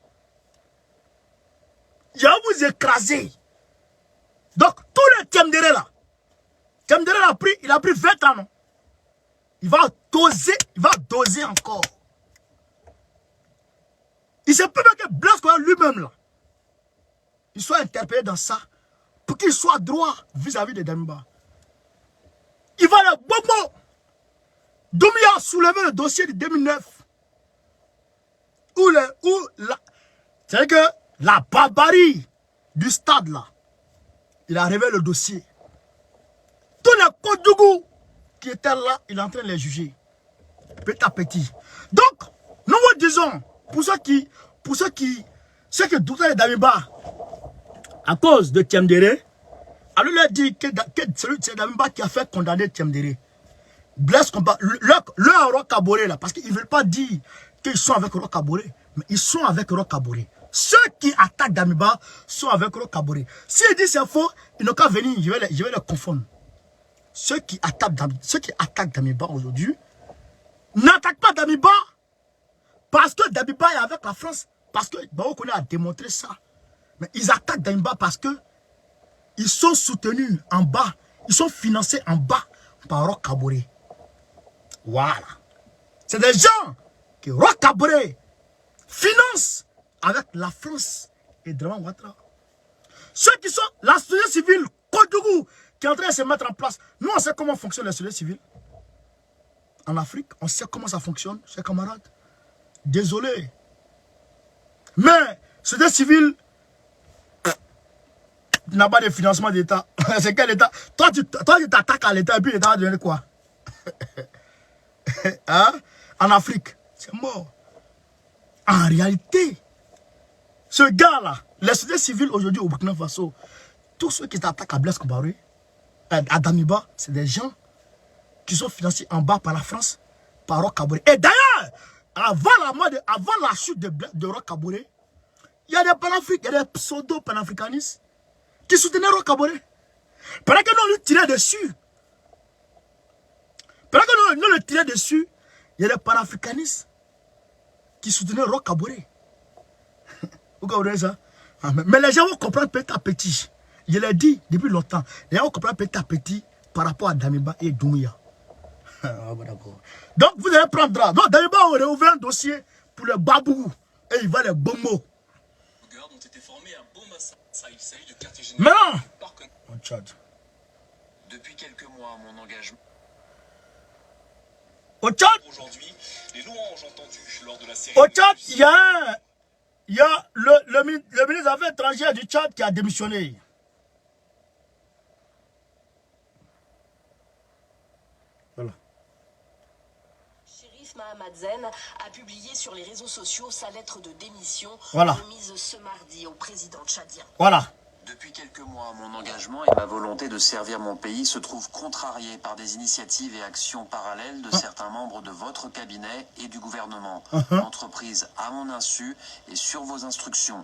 Je vais vous écraser. Donc, tous les Tiamdéré là, Tiamdéré il a pris 20 ans, non? Il va doser encore. Il se peut même que Blaise lui-même là, il soit interpellé dans ça pour qu'il soit droit vis-à-vis de Damiba. Il va le bobo. Doumbouya a soulevé le dossier de 2009. C'est que la barbarie du stade là, il a révélé le dossier. Tous les Kodougou qui étaient là, il est en train de les juger. Petit à petit. Donc, nous vous disons, pour ceux qui doutaient de Damiba, à cause de Tiamdéré, alors il a dit que c'est Damiba qui a fait condamner Tiamdéré. Blaise Compaoré, le Roch Kaboré là, parce qu'ils ne veulent pas dire qu'ils sont avec Roch Kaboré, mais ils sont avec Roch Kaboré. Ceux qui attaquent Damiba sont avec Roch Kaboré. S'ils disent c'est faux, ils n'ont qu'à venir, je vais les confondre. Ceux qui attaquent Damiba aujourd'hui n'attaquent pas Damiba parce que Damiba est avec la France, parce que Baoukone a démontré ça. Mais ils attaquent Damiba parce que ils sont soutenus en bas, ils sont financés en bas par Roch Kaboré. Voilà. C'est des gens que Roch Kaboré finance avec la France et Draman Ouattara. Ceux qui sont la société civile, Kodougou, qui est en train de se mettre en place. Nous, on sait comment fonctionne la société civile. En Afrique, on sait comment ça fonctionne, chers camarades. Désolé. Mais, société civile n'a pas de financement d'État. C'est quel État? Toi, tu t'attaques à l'État et puis l'État va devenir quoi? Hein? En Afrique, c'est mort. En réalité, ce gars-là, les sociétés civiles aujourd'hui au Burkina Faso, tous ceux qui s'attaquent à Blaise Compaoré, à Damiba, c'est des gens qui sont financés en bas par la France, par Roch Kaboré. Et d'ailleurs, avant la chute de Roch Kaboré, il y a des pseudo-panafricanistes qui soutenaient Roch Kaboré. Pendant que nous le tirions dessus, il y a des panafricanistes qui soutenaient Roch Kaboré. Vous comprenez ça? Mais les gens vont comprendre petit à petit. Je l'ai dit depuis longtemps. Les gens vont comprendre petit à petit par rapport à Damiba et Doumbouya. Donc vous allez prendre. Donc Damiba aurait ouvert un dossier pour les babous. Et il va les bombos. Ont été formés à Bomassa. Il s'agit du quartier général. Mais non. Tchad. Depuis quelques mois, mon engagement. Au Tchad. Aujourd'hui, les louanges entendues lors de la série. Au Tchad, il y a le ministre des Affaires étrangères du Tchad qui a démissionné. Voilà. Chérif Mahamad Zen a publié sur les réseaux sociaux sa lettre de démission remise ce mardi au président tchadien. Voilà. Depuis quelques mois, mon engagement et ma volonté de servir mon pays se trouvent contrariés par des initiatives et actions parallèles de certains membres de votre cabinet et du gouvernement, entreprises à mon insu et sur vos instructions.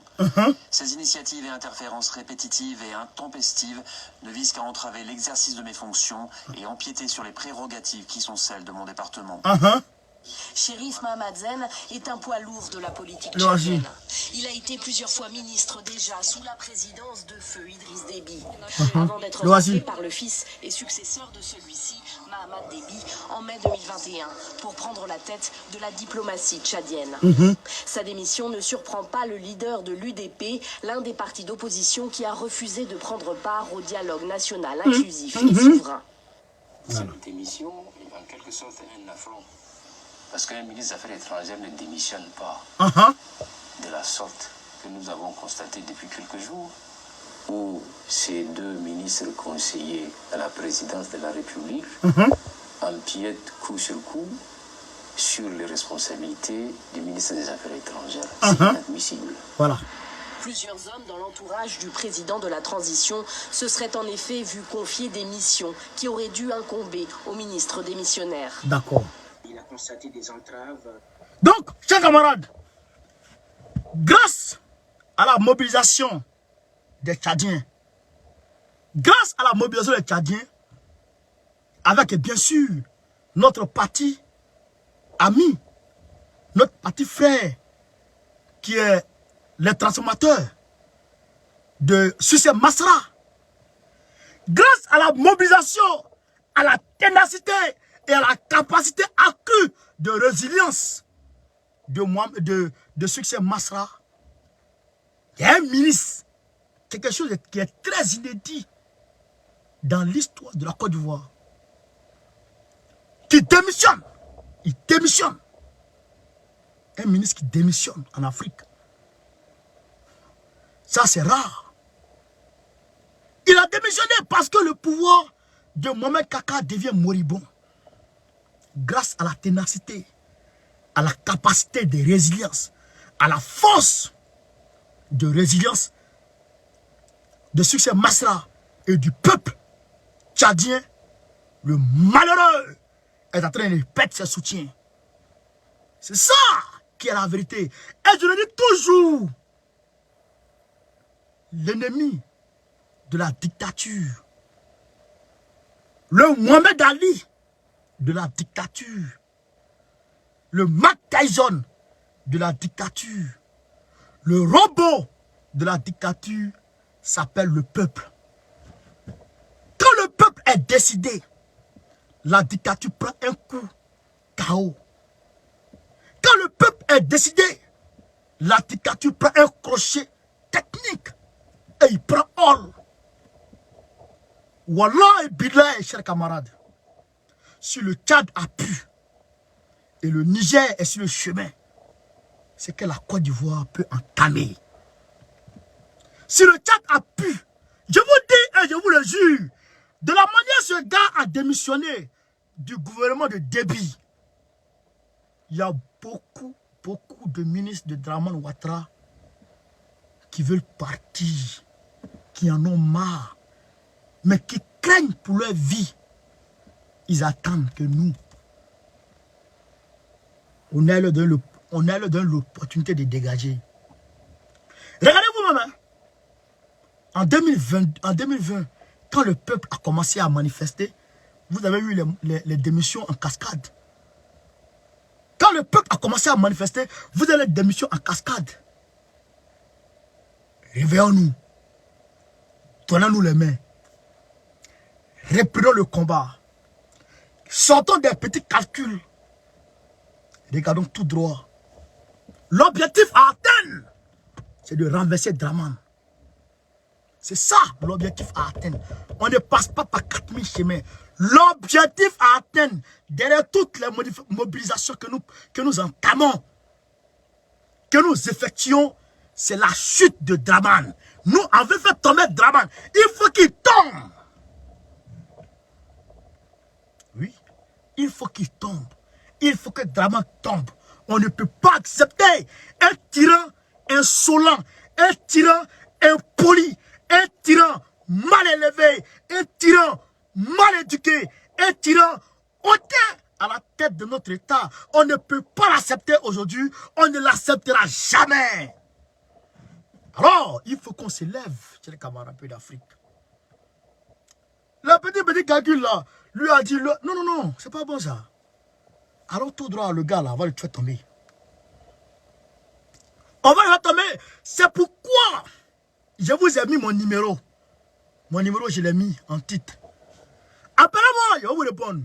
Ces initiatives et interférences répétitives et intempestives ne visent qu'à entraver l'exercice de mes fonctions et empiéter sur les prérogatives qui sont celles de mon département. Chérif Mohamed Zen est un poids lourd de la politique Vas-y. tchadienne. Il a été plusieurs fois ministre déjà sous la présidence de feu Idriss Déby, avant d'être Vas-y. rappelé par le fils et successeur de celui-ci, Mahamat Déby, en mai 2021, pour prendre la tête de la diplomatie tchadienne. Sa démission ne surprend pas le leader de l'UDP, l'un des partis d'opposition qui a refusé de prendre part au dialogue national inclusif et souverain. Cette démission est en quelque sorte un affront. Parce qu'un ministre des Affaires étrangères ne démissionne pas de la sorte que nous avons constaté depuis quelques jours, où ces deux ministres conseillers à la présidence de la République empiètent coup sur coup sur les responsabilités du ministre des Affaires étrangères. C'est inadmissible. Voilà. Plusieurs hommes dans l'entourage du président de la transition se seraient en effet vus confier des missions qui auraient dû incomber au ministre démissionnaire. D'accord. Il a constaté des entraves. Donc, chers camarades, grâce à la mobilisation des Tchadiens, avec bien sûr notre parti ami, notre parti frère, qui est les transformateurs de Sucé Masra, grâce à la mobilisation, à la ténacité et à la capacité accrue de résilience de Sucé Masra, il y a un ministre, quelque chose qui est très inédit dans l'histoire de la Côte d'Ivoire, qui démissionne. Il démissionne. Un ministre qui démissionne en Afrique. Ça, c'est rare. Il a démissionné parce que le pouvoir de Mohamed Kaka devient moribond. Grâce à la ténacité, à la capacité de résilience, à la force de résilience de Sucé Masra et du peuple tchadien, le malheureux est en train de perdre ses soutiens. C'est ça qui est la vérité. Et je le dis toujours, l'ennemi de la dictature, le Mohamed Ali de la dictature, le Mike Tyson de la dictature, le robot de la dictature s'appelle le peuple. Quand le peuple est décidé, la dictature prend un coup KO. Quand le peuple est décidé, la dictature prend un crochet technique et il prend all. Wallah et billah, chers camarades, si le Tchad a pu et le Niger est sur le chemin, c'est que la Côte d'Ivoire peut entamer. Si le Tchad a pu, je vous dis et je vous le jure, de la manière ce gars a démissionné du gouvernement de Déby, il y a beaucoup de ministres de Draman Ouattara qui veulent partir, qui en ont marre, mais qui craignent pour leur vie. Ils attendent que nous, on ait leur donné l'opportunité de dégager. Regardez-vous même, en 2020, quand le peuple a commencé à manifester, vous avez eu les démissions en cascade. Quand le peuple a commencé à manifester, vous avez les démissions en cascade. Réveillons-nous. Donnons-nous les mains. Reprenons le combat. Sortons des petits calculs. Regardons tout droit. L'objectif à atteindre, c'est de renverser Draman. C'est ça l'objectif à atteindre. On ne passe pas par 4000 chemins. L'objectif à atteindre, derrière toutes les mobilisations que nous entamons, que nous effectuons, c'est la chute de Draman. Nous, on veut faire tomber Draman. Il faut qu'il tombe. Oui, il faut qu'il tombe. Il faut que Draman tombe. On ne peut pas accepter un tyran insolent, un tyran impoli, un tyran mal élevé, un tyran mal éduqué, un tyran hautain à la tête de notre État. On ne peut pas l'accepter aujourd'hui, on ne l'acceptera jamais. Alors, il faut qu'on se lève, chez les camarades d'Afrique. Le petit calcul là, lui a dit, non, c'est pas bon ça. Alors tout droit, le gars là, on va le faire tomber. On va le faire tomber. C'est pourquoi je vous ai mis mon numéro. Mon numéro, je l'ai mis en titre. Appelez-moi, je vais vous répondre.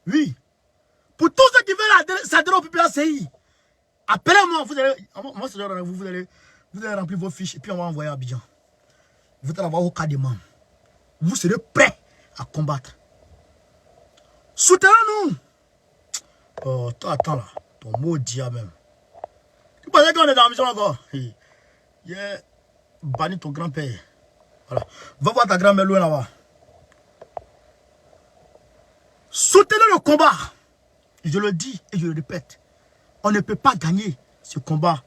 Oui. Pour tous ceux qui veulent s'adhérer au PPACI, appelez-moi. Vous allez remplir vos fiches et puis on va envoyer à Abidjan. Vous allez avoir au cas des membres. Vous serez prêts à combattre. Soutenez-nous. Oh, toi, attends là. Ton maudit même. Tu pensais qu'on est dans la maison encore? Yeah. Banni ton grand-père. Voilà. Va voir ta grand-mère loin là-bas. Soutenez le combat. Je le dis et je le répète. On ne peut pas gagner ce combat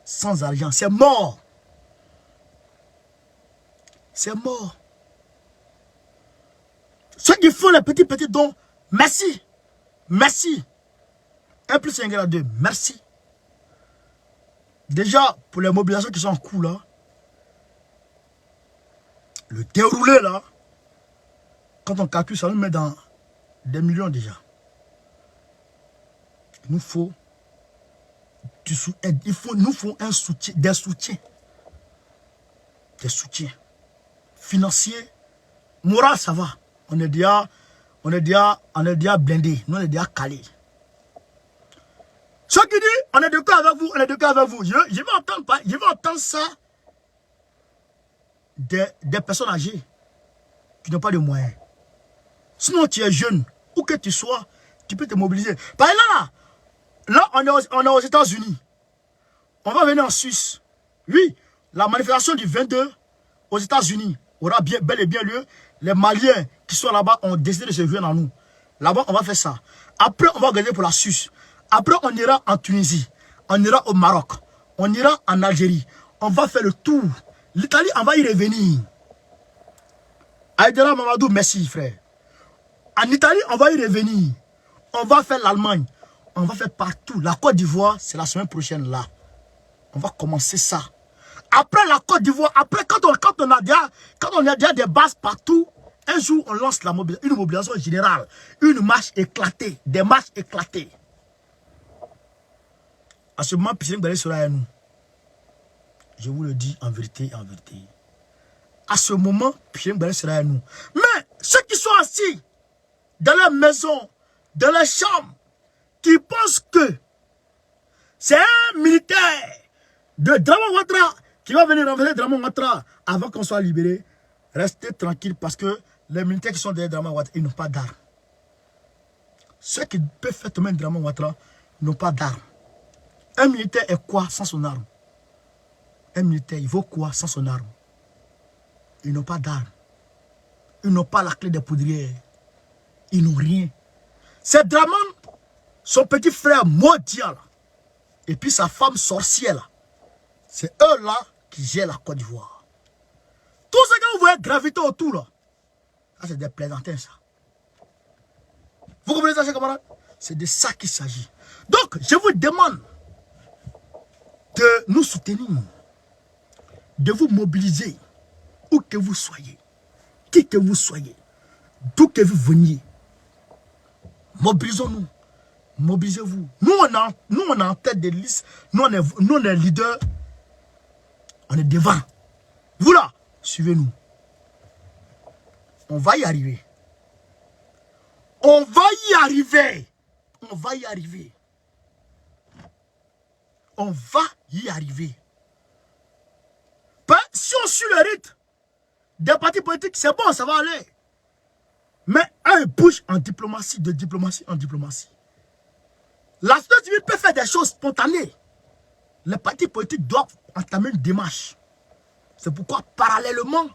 sans argent. C'est mort. C'est mort. Ceux qui font les petits dons, merci. Merci. 1 plus 1 égale à 2. Merci. Déjà, pour les mobilisations qui sont en cours là, le déroulé là, quand on calcule, ça nous met dans des millions déjà. Il nous faut un soutien, des soutiens financiers, moral, ça va. On est déjà blindé, nous on est déjà calé. Ceux qui disent, on est d'accord avec vous, on est d'accord avec vous. Je vais entendre ça des personnes âgées qui n'ont pas de moyens. Sinon, tu es jeune, où que tu sois, tu peux te mobiliser. Par exemple, là, on est aux États-Unis. On va venir en Suisse. Oui, la manifestation du 22 aux États-Unis aura bel et bien lieu. Les Maliens qui sont là-bas ont décidé de se joindre à nous. Là-bas, on va faire ça. Après, on va organiser pour la Suisse. Après, on ira en Tunisie. On ira au Maroc. On ira en Algérie. On va faire le tour. L'Italie, on va y revenir. Aïdara Mamadou, merci frère. En Italie, on va y revenir. On va faire l'Allemagne. On va faire partout. La Côte d'Ivoire, c'est la semaine prochaine là. On va commencer ça. Après la Côte d'Ivoire, après quand on a déjà des bases partout, un jour on lance une mobilisation générale. Une marche éclatée. Des marches éclatées. À ce moment, Piscine Balé sera à nous. Je vous le dis en vérité et en vérité. À ce moment, Piscine Balé sera à nous. Mais ceux qui sont assis dans leur maison, dans leur chambre, qui pensent que c'est un militaire de Draman Ouattara qui va venir renverser Draman Ouattara avant qu'on soit libéré, restez tranquille parce que les militaires qui sont derrière Draman Ouattara, ils n'ont pas d'armes. Ceux qui peuvent faire tomber Draman Ouattara n'ont pas d'armes. Un militaire est quoi sans son arme? Un militaire, il vaut quoi sans son arme? Ils n'ont pas d'armes. Ils n'ont pas la clé des poudrières. Ils n'ont rien. C'est Draman, son petit frère maudit là, et puis sa femme sorcière, c'est eux là qui gèrent la Côte d'Ivoire. Tout ce que vous voyez graviter autour là, ça c'est des plaisantins ça. Vous comprenez ça, chers camarades? C'est de ça qu'il s'agit. Donc, je vous demande de nous soutenir, de vous mobiliser, où que vous soyez, qui que vous soyez, d'où que vous veniez. Mobilisons-nous. Mobilisez-vous. Nous, on est en tête de liste. Nous, on est leaders. On est devant. Vous là, suivez-nous. On va y arriver. On va y arriver. On va y arriver. On va y arriver. Si on suit le rythme des partis politiques, c'est bon, ça va aller. Mais un bouge en diplomatie, de diplomatie en diplomatie. La société civile peut faire des choses spontanées. Les partis politiques doivent entamer une démarche. C'est pourquoi, parallèlement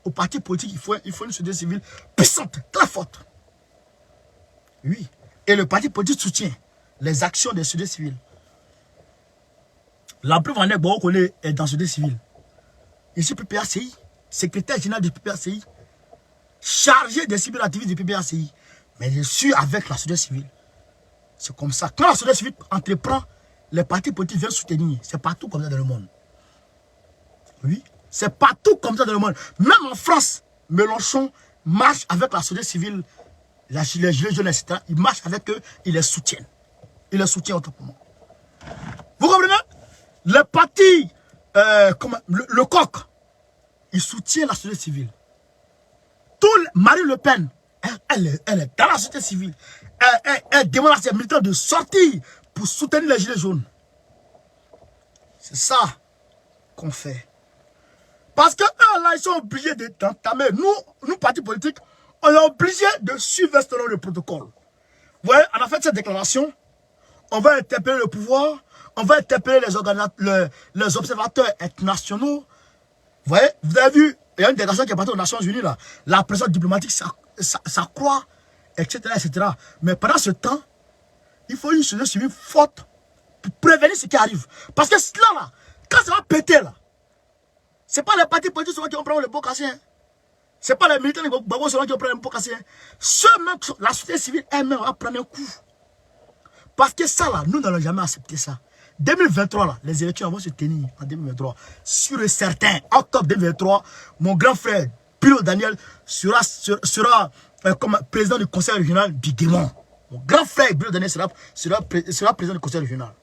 aux partis politiques, il faut une société civile puissante, très forte. Oui. Et le parti politique soutient les actions des sociétés civiles. La preuve en est, Boroko est dans la société civile. Ici, PPACI, secrétaire général du PPACI, chargé des cyberactivistes du PPACI. Mais je suis avec la société civile. C'est comme ça. Quand la société civile entreprend, les partis politiques viennent soutenir. C'est partout comme ça dans le monde. Oui, c'est partout comme ça dans le monde. Même en France, Mélenchon marche avec la société civile les gilets jaunes, etc., ils marchent avec eux, ils les soutiennent. Ils les soutiennent autant pour moi. Vous comprenez? Les partis, le coq, il soutient la société civile. Marine Le Pen, elle est dans la société civile. Elle demande à ses militants de sortir pour soutenir les gilets jaunes. C'est ça qu'on fait. Parce que eux, là, ils sont obligés d'entamer. Nous, partis politiques, on est obligés de suivre selon le protocole. Vous voyez, on a fait cette déclaration. On va interpeller le pouvoir. On va interpeller les observateurs internationaux. Vous voyez, vous avez vu, il y a une délégation qui est partie aux Nations Unies, là. La pression diplomatique, ça croît, etc., etc. Mais pendant ce temps, il faut une société civile forte pour prévenir ce qui arrive. Parce que cela, là, quand ça va péter, là, ce n'est pas les partis politiques qui vont prendre le pot cassé. Ce n'est pas les militaires qui vont prendre le pot cassé. La société civile elle-même va prendre un coup. Parce que ça, là, nous n'allons jamais accepter ça. 2023, là, les élections vont se tenir en 2023. Sûr et certain, octobre 2023, mon grand frère, Bilo Daniel, sera comme président du conseil régional du Guémon. Mon grand frère, Bilo Daniel, sera président du conseil régional.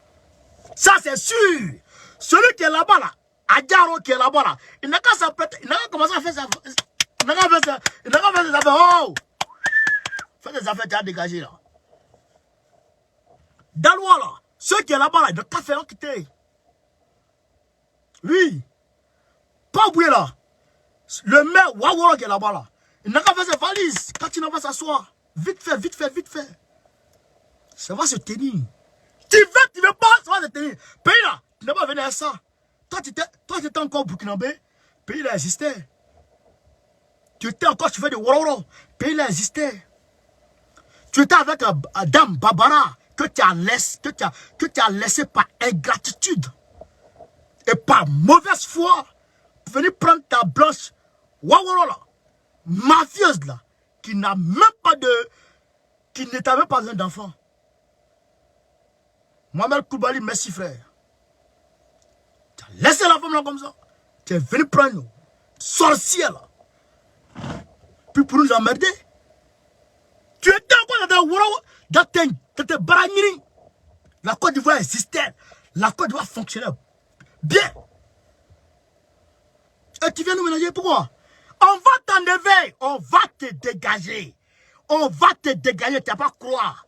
Ça, c'est sûr. Celui qui est là-bas, là, Adjaro qui est là-bas, là, il n'a qu'à s'apprêter, il n'a qu'à commencer à faire ça. Il n'a qu'à faire ça. Il n'a qu'à faire des affaires. Oh! Fais des affaires, tu as dégagé, là. Dalois, là, ceux qui est là-bas, là, ils n'ont qu'à faire quitter. Oui. Pas oublier, là. Le maire Wawara qui est là-bas, là, il n'a qu'à faire ses valises. Quand il va s'asseoir, vite fait, vite fait, vite fait. Ça va se tenir. Tu veux pas, ça va se tenir. Pays là, tu n'es pas venu à ça. Toi, tu étais encore burkinabé, pays là existait. Tu étais encore, tu fais des Wawara, pays là existait. Tu étais avec Dame Barbara que tu as laissé par ingratitude et par mauvaise foi pour venir prendre ta blanche Wawara là, mafieuse là, qui n'a même pas qui n'était même pas un d'enfant. Mohamed Koulibaly, merci frère. Tu as laissé la femme là comme ça. Tu es venu prendre une sorcière là. Puis pour nous emmerder. Tu étais encore dans tes baragnini. La Côte d'Ivoire existait. La Côte d'Ivoire fonctionnait bien. Et tu viens nous ménager, pourquoi? On va t'enlever. On va te dégager. On va te dégager, tu n'as pas croire.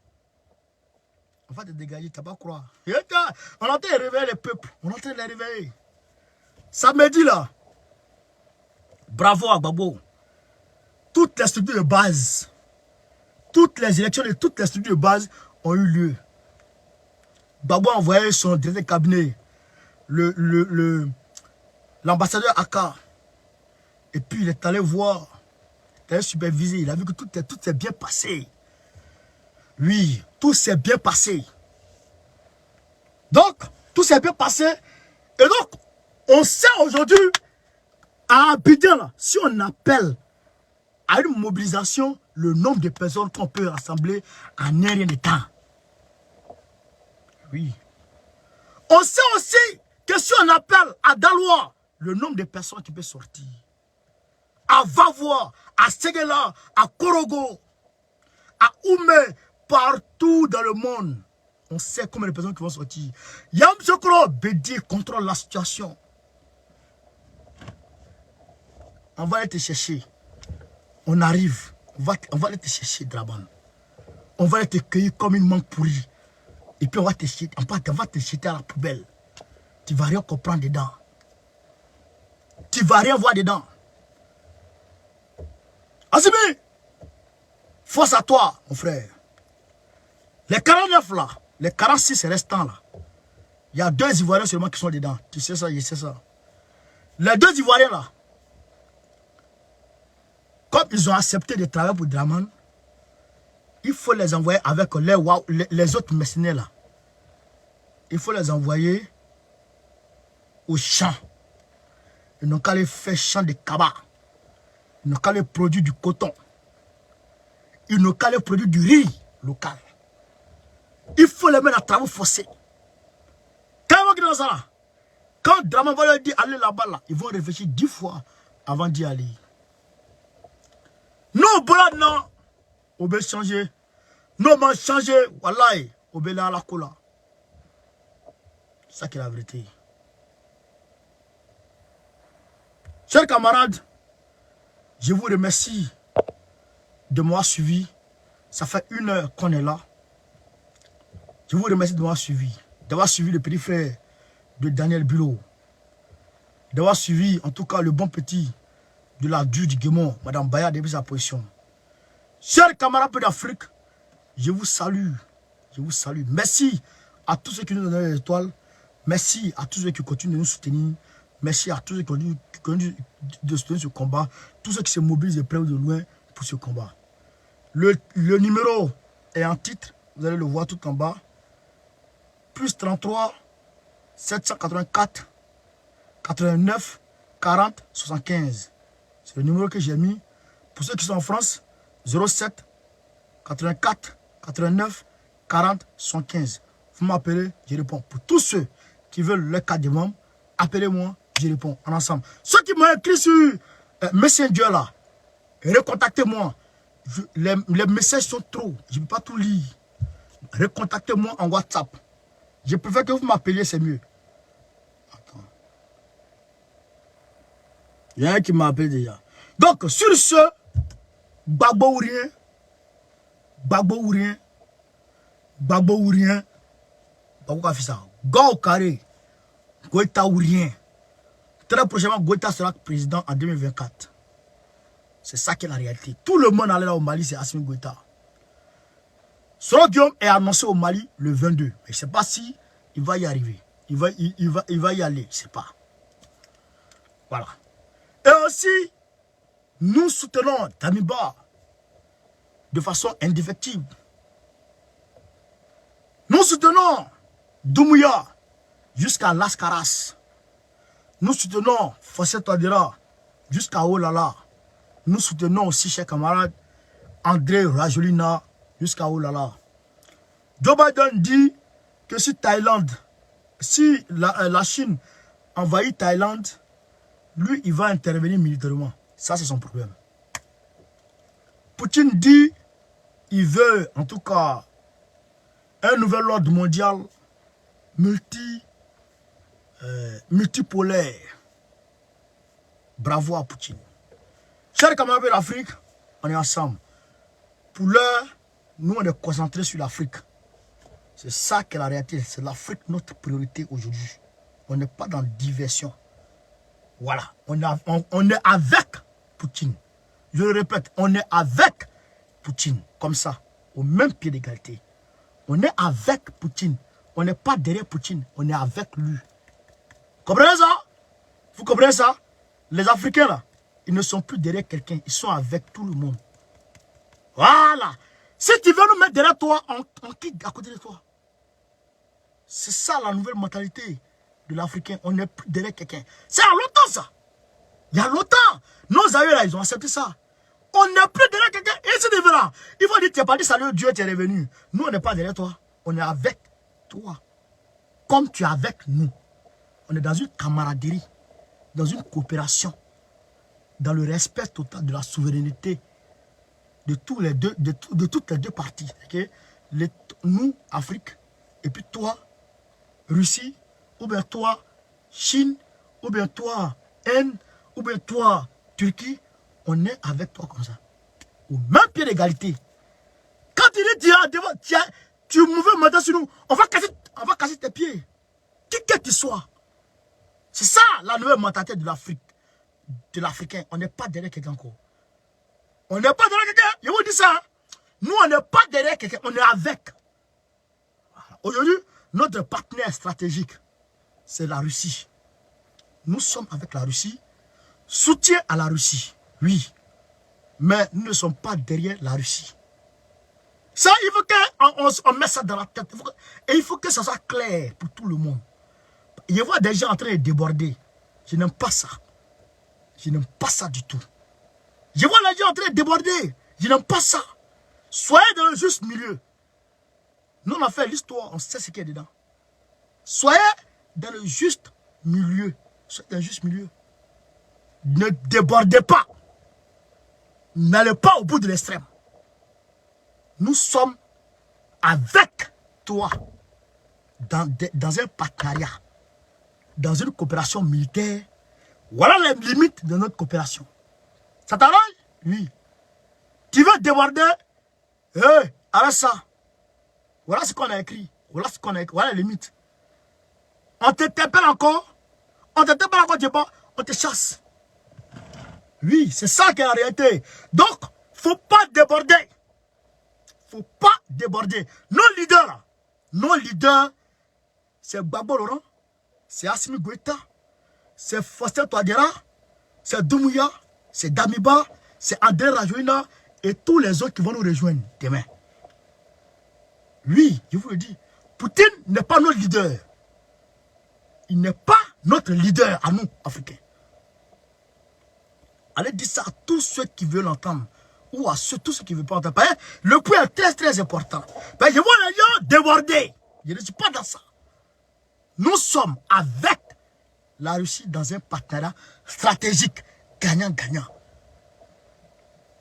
On va te dégager, tu n'as pas croire. On est en train de réveiller les peuples. On est en train de les réveiller. Samedi là. Bravo à Gbagbo. Toutes les structures de base. Toutes les élections de toutes les structures de base ont eu lieu. Gbagbo a envoyé son directeur de cabinet, l'ambassadeur Aka. Et puis il est allé voir, il est allé superviser, il a vu que tout s'est bien passé. Oui, tout s'est bien passé. Donc, tout s'est bien passé. Et donc, on sait aujourd'hui, à Abidjan, là, si on appelle à une mobilisation, le nombre de personnes qu'on peut rassembler en un rien de temps. Oui. On sait aussi que si on appelle à Daloa, le nombre de personnes qui peuvent sortir. À Vavois, à Séguéla, à Korogo, à Oumé, partout dans le monde. On sait combien de personnes qui vont sortir. Yam Sokro, Bédi contrôle la situation. On va aller te chercher. On arrive. On va aller te chercher, Draban. On va aller te cueillir comme une mangue pourrie. Et puis on va te jeter, on va te jeter à la poubelle. Tu ne vas rien comprendre dedans. Tu ne vas rien voir dedans. Assimi, force à toi, mon frère. Les 49 là, les 46 restants là, il y a 2 Ivoiriens seulement qui sont dedans. Tu sais ça, je sais ça. Les 2 Ivoiriens là, comme ils ont accepté de travailler pour Draman, il faut les envoyer avec les autres mercenaires là. Il faut les envoyer au champ. Ils n'ont qu'à les faire champ de cabas. Ils n'ont qu'à les produire du coton. Ils n'ont qu'à les produire du riz local. Il faut les mettre à travaux forcés. Quand Draman va leur dire allez là-bas, là, ils vont réfléchir 10 fois avant d'y aller. Non, Bola, non. Obé changé. Non, mais changé. Wallahi. Obé là à la cola. C'est ça qui est la vérité. Chers camarades, je vous remercie de m'avoir suivi. Ça fait 1 heure qu'on est là. Je vous remercie de m'avoir suivi. D'avoir suivi le petit frère de Daniel Bulot. D'avoir suivi en tout cas le bon petit de la du Guémon, Madame Baya depuis sa position. Chers camarades d'Afrique, je vous salue. Je vous salue. Merci à tous ceux qui nous donnent les étoiles. Merci à tous ceux qui continuent de nous soutenir. Merci à tous ceux qui continuent de soutenir ce combat. Tous ceux qui se mobilisent de près ou de loin pour ce combat. Le numéro est en titre. Vous allez le voir tout en bas. Plus 33 784 89 40 75. C'est le numéro que j'ai mis. Pour ceux qui sont en France, 07 84 89 40 75. Vous m'appelez, je réponds. Pour tous ceux qui veulent le cas de membres, appelez-moi, je réponds en ensemble. Ceux qui m'ont écrit sur Messenger là, recontactez-moi. Les messages sont trop, je ne peux pas tout lire. Recontactez-moi en WhatsApp. Je préfère que vous m'appeliez, c'est mieux. Attends. Il y a un qui m'a appelé déjà. Donc, sur ce, Gbagbo ou rien, Gbagbo ou rien, Gbagbo ou rien, Gbagbo a fait ça. Go au carré, Goïta ou rien. Très prochainement, Goïta sera président en 2024. C'est ça qui est la réalité. Tout le monde allait là au Mali, c'est Assimi Goïta. Soro Guillaume est annoncé au Mali le 22. Mais je ne sais pas si il va y arriver. Il va y aller, je ne sais pas. Voilà. Et aussi, nous soutenons Damiba de façon indéfectible. Nous soutenons Doumbouya jusqu'à Las Caras. Nous soutenons Fossé Touadéra jusqu'à Olala. Nous soutenons aussi, chers camarades, André Rajolina jusqu'à Olala. Joe Biden dit que si la Chine envahit Thaïlande, lui, il va intervenir militairement. Ça, c'est son problème. Poutine dit il veut, en tout cas, un nouvel ordre mondial multipolaire. Bravo à Poutine. Chers camarades de l'Afrique, on est ensemble. Pour l'heure, nous, on est concentrés sur l'Afrique. C'est ça qui est la réalité. C'est l'Afrique notre priorité aujourd'hui. On n'est pas dans diversion. Voilà. On est avec Poutine. Je le répète, on est avec Poutine. Comme ça, au même pied d'égalité. On est avec Poutine. On n'est pas derrière Poutine. On est avec lui. Vous comprenez ça? Vous comprenez ça? Les Africains, là, ils ne sont plus derrière quelqu'un. Ils sont avec tout le monde. Voilà. Si tu veux nous mettre derrière toi, on quitte à côté de toi. C'est ça la nouvelle mentalité de l'Africain. On n'est plus derrière quelqu'un. C'est il y a longtemps ça. Il y a longtemps. Nos aïeux là, ils ont accepté ça. On n'est plus derrière quelqu'un. Et c'est différent. Il faut dire, tu n'as pas dit salut Dieu, tu es revenu. Nous, on n'est pas derrière toi. On est avec toi. Comme tu es avec nous. On est dans une camaraderie. Dans une coopération. Dans le respect total de la souveraineté de toutes les deux parties. Okay? Nous, Afrique, et puis toi, Russie, ou bien toi, Chine, ou bien toi, Inde, ou bien toi, Turquie, on est avec toi comme ça. Au même pied d'égalité. Quand il dit, tu veux monter sur nous, on va casser tes pieds. Qui que tu sois. C'est ça la nouvelle mentalité de l'Afrique. De l'Africain. On n'est pas derrière quelqu'un encore. On n'est pas derrière quelqu'un. Je vous dis ça. Hein? Nous, on n'est pas derrière quelqu'un. On est avec. Voilà. Aujourd'hui, notre partenaire stratégique, c'est la Russie. Nous sommes avec la Russie. Soutien à la Russie. Oui. Mais nous ne sommes pas derrière la Russie. Ça, il faut qu'on mette ça dans la tête. Et il faut que ça soit clair pour tout le monde. Je vois des gens en train de déborder. Je n'aime pas ça. Je n'aime pas ça du tout. Je vois les gens en train de déborder. Je n'aime pas ça. Soyez dans le juste milieu. Nous, on a fait l'histoire, on sait ce qu'il y a dedans. Soyez dans le juste milieu. Soyez dans le juste milieu. Ne débordez pas. N'allez pas au bout de l'extrême. Nous sommes avec toi dans un partenariat, dans une coopération militaire. Voilà les limites de notre coopération. Ça t'arrange? Oui. Tu veux déborder? Arrête ça. Voilà ce qu'on a écrit. Voilà ce qu'on a écrit. Voilà les limites. On te t'appelle encore. On te t'appelle encore, tu pas. On te chasse. Oui, c'est ça qui est la réalité. Donc, faut pas déborder. Faut pas déborder. Nos leaders, c'est Babo Laurent, c'est Assimi Goïta, c'est Faustin Touadéra, c'est Doumbouya, c'est Damiba, c'est André Rajoelina et tous les autres qui vont nous rejoindre demain. Oui, je vous le dis, Poutine n'est pas notre leader. Il n'est pas notre leader à nous, Africains. Allez dire ça à tous ceux qui veulent l'entendre. Ou à tous ceux qui ne veulent pas entendre. Le point est très très important. Je vois les gens déborder. Je ne suis pas dans ça. Nous sommes avec la Russie dans un partenariat stratégique. Gagnant-gagnant.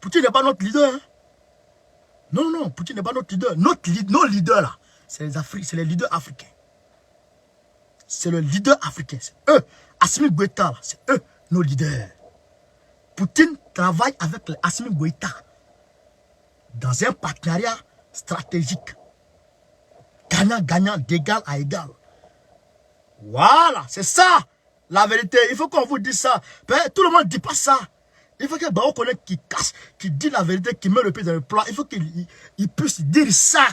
Poutine n'est pas notre leader. Hein? Non, Poutine n'est pas notre leader. Nos leaders là, c'est les leaders africains. C'est le leader africain. C'est eux. Assimi Goïta, c'est eux, nos leaders. Poutine travaille avec Assimi Goïta dans un partenariat stratégique. Gagnant-gagnant, d'égal à égal. Voilà, c'est ça la vérité. Il faut qu'on vous dise ça. Tout le monde ne dit pas ça. Il faut que Bao connaisse qui casse, qui dit la vérité, qui met le pied dans le plat. Il faut qu'il puisse dire ça.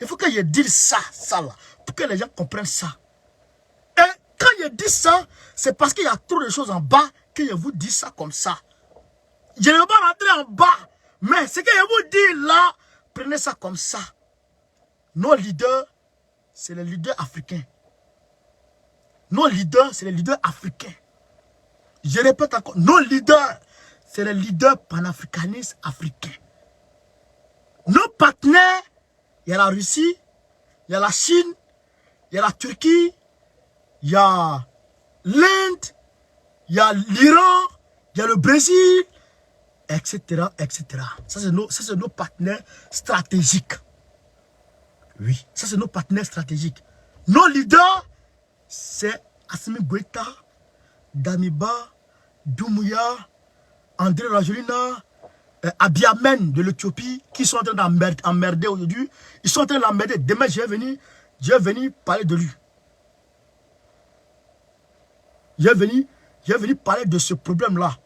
Il faut qu'il dise ça là, pour que les gens comprennent ça. Et quand il dit ça, c'est parce qu'il y a trop de choses en bas que je vous dis ça comme ça. Je ne veux pas rentrer en bas, mais ce que je vous dis là, prenez ça comme ça. Nos leaders, c'est les leaders africains. Nos leaders, c'est les leaders africains. Je répète encore, nos leaders, c'est les leaders panafricanistes africains. Nos partenaires, il y a la Russie, il y a la Chine, il y a la Turquie, il y a l'Inde, il y a l'Iran, il y a le Brésil, etc., etc. Ça, c'est nos partenaires stratégiques. Oui, ça, c'est nos partenaires stratégiques. Nos leaders, c'est Assimi Goïta, Damiba, Doumbouya, André Rajoelina, Abiy Ahmed de l'Éthiopie, qui sont en train d'emmerder aujourd'hui. Ils sont en train d'emmerder. Demain, je vais venir parler de lui. Je vais venir parler de ce problème-là,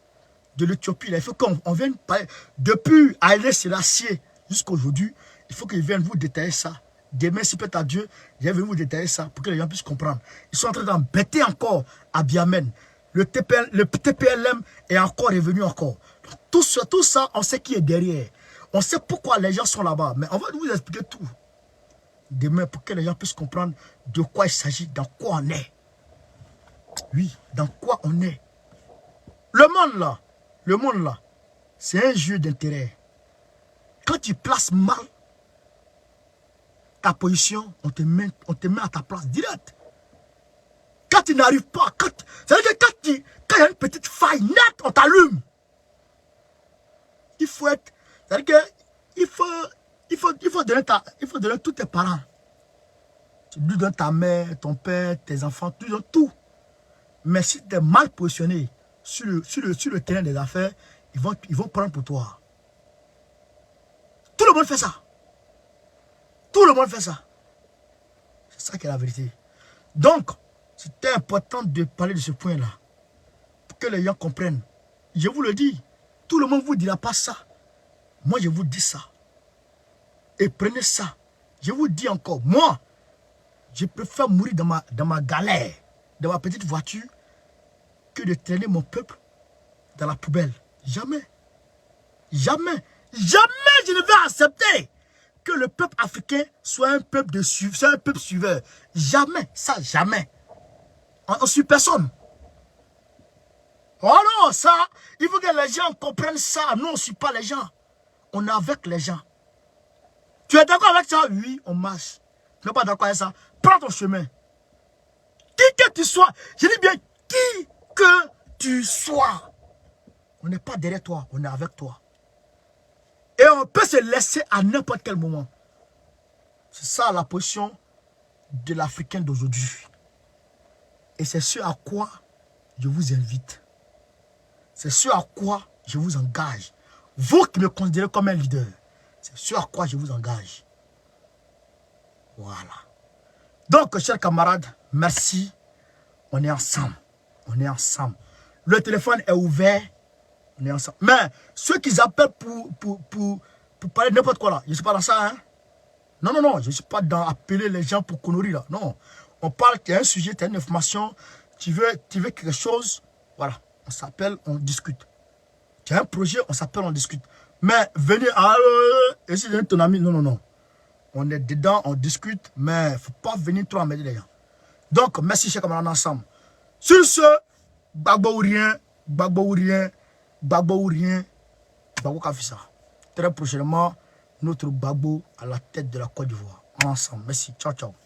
de l'Éthiopie. Il faut qu'on vienne parler. Depuis Haïlé Sélassié jusqu'à aujourd'hui, il faut qu'ils viennent vous détailler ça. Demain, si peut-être à Dieu, je vais venir vous détailler ça pour que les gens puissent comprendre. Ils sont en train d'embêter encore Abiy Ahmed. Le TPLM est encore revenu encore. Tout ça, on sait qui est derrière. On sait pourquoi les gens sont là-bas. Mais on va vous expliquer tout. Demain, pour que les gens puissent comprendre de quoi il s'agit, dans quoi on est. Oui, dans quoi on est. Le monde là, c'est un jeu d'intérêt. Quand tu places mal ta position, on te met à ta place direct. Quand tu n'arrives pas, c'est-à-dire que quand il y a une petite faille nette, on t'allume. Il faut être, c'est-à-dire que il faut donner tous tes parents. Tu lui donnes ta mère, ton père, tes enfants, tu donnes tout. Mais si tu es mal positionné sur le terrain des affaires, ils vont prendre pour toi. Tout le monde fait ça. Tout le monde fait ça. C'est ça qui est la vérité. Donc, c'était important de parler de ce point-là. Pour que les gens comprennent. Je vous le dis, tout le monde ne vous dira pas ça. Moi, je vous dis ça. Et prenez ça. Je vous dis encore, moi, je préfère mourir dans ma galère, dans ma petite voiture, que de traîner mon peuple dans la poubelle. Jamais. Jamais. Jamais je ne vais accepter que le peuple africain soit un peuple de suiveur, un peuple suiveur. Jamais. Ça, jamais. On ne suit personne. Oh non, ça, il faut que les gens comprennent ça. Nous, on ne suit pas les gens. On est avec les gens. Tu es d'accord avec ça? Oui, on marche. Tu n'es pas d'accord avec ça? Prends ton chemin. Qui que tu sois, je dis bien qui que tu sois, on n'est pas derrière toi, on est avec toi. Et on On peut se laisser à n'importe quel moment. C'est ça la position de l'Africain d'aujourd'hui. Et c'est ce à quoi je vous invite. C'est ce à quoi je vous engage. Vous qui me considérez comme un leader, c'est ce à quoi je vous engage. Voilà. Donc, chers camarades, merci. On est ensemble. On est ensemble. Le téléphone est ouvert. On est ensemble. Mais ceux qui appellent pour parler de n'importe quoi là, je ne suis pas dans ça. Hein? Non, non, non. Je ne suis pas dans appeler les gens pour conneries là. Non. On parle, tu as un sujet, tu as une information. Tu veux quelque chose. Voilà. On s'appelle, on discute. Tu as un projet, on s'appelle, on discute. Mais venez, et si ton ami, non, non, non. On est dedans, on discute, mais il ne faut pas venir trop embêter les gens. Donc, merci, chers camarades, ensemble. Sur ce, Gbagbo ou rien, Gbagbo ou rien, Gbagbo ou rien, Gbagbo Kafissa. Très prochainement, notre Gbagbo à la tête de la Côte d'Ivoire. Ensemble. Merci. Ciao, ciao.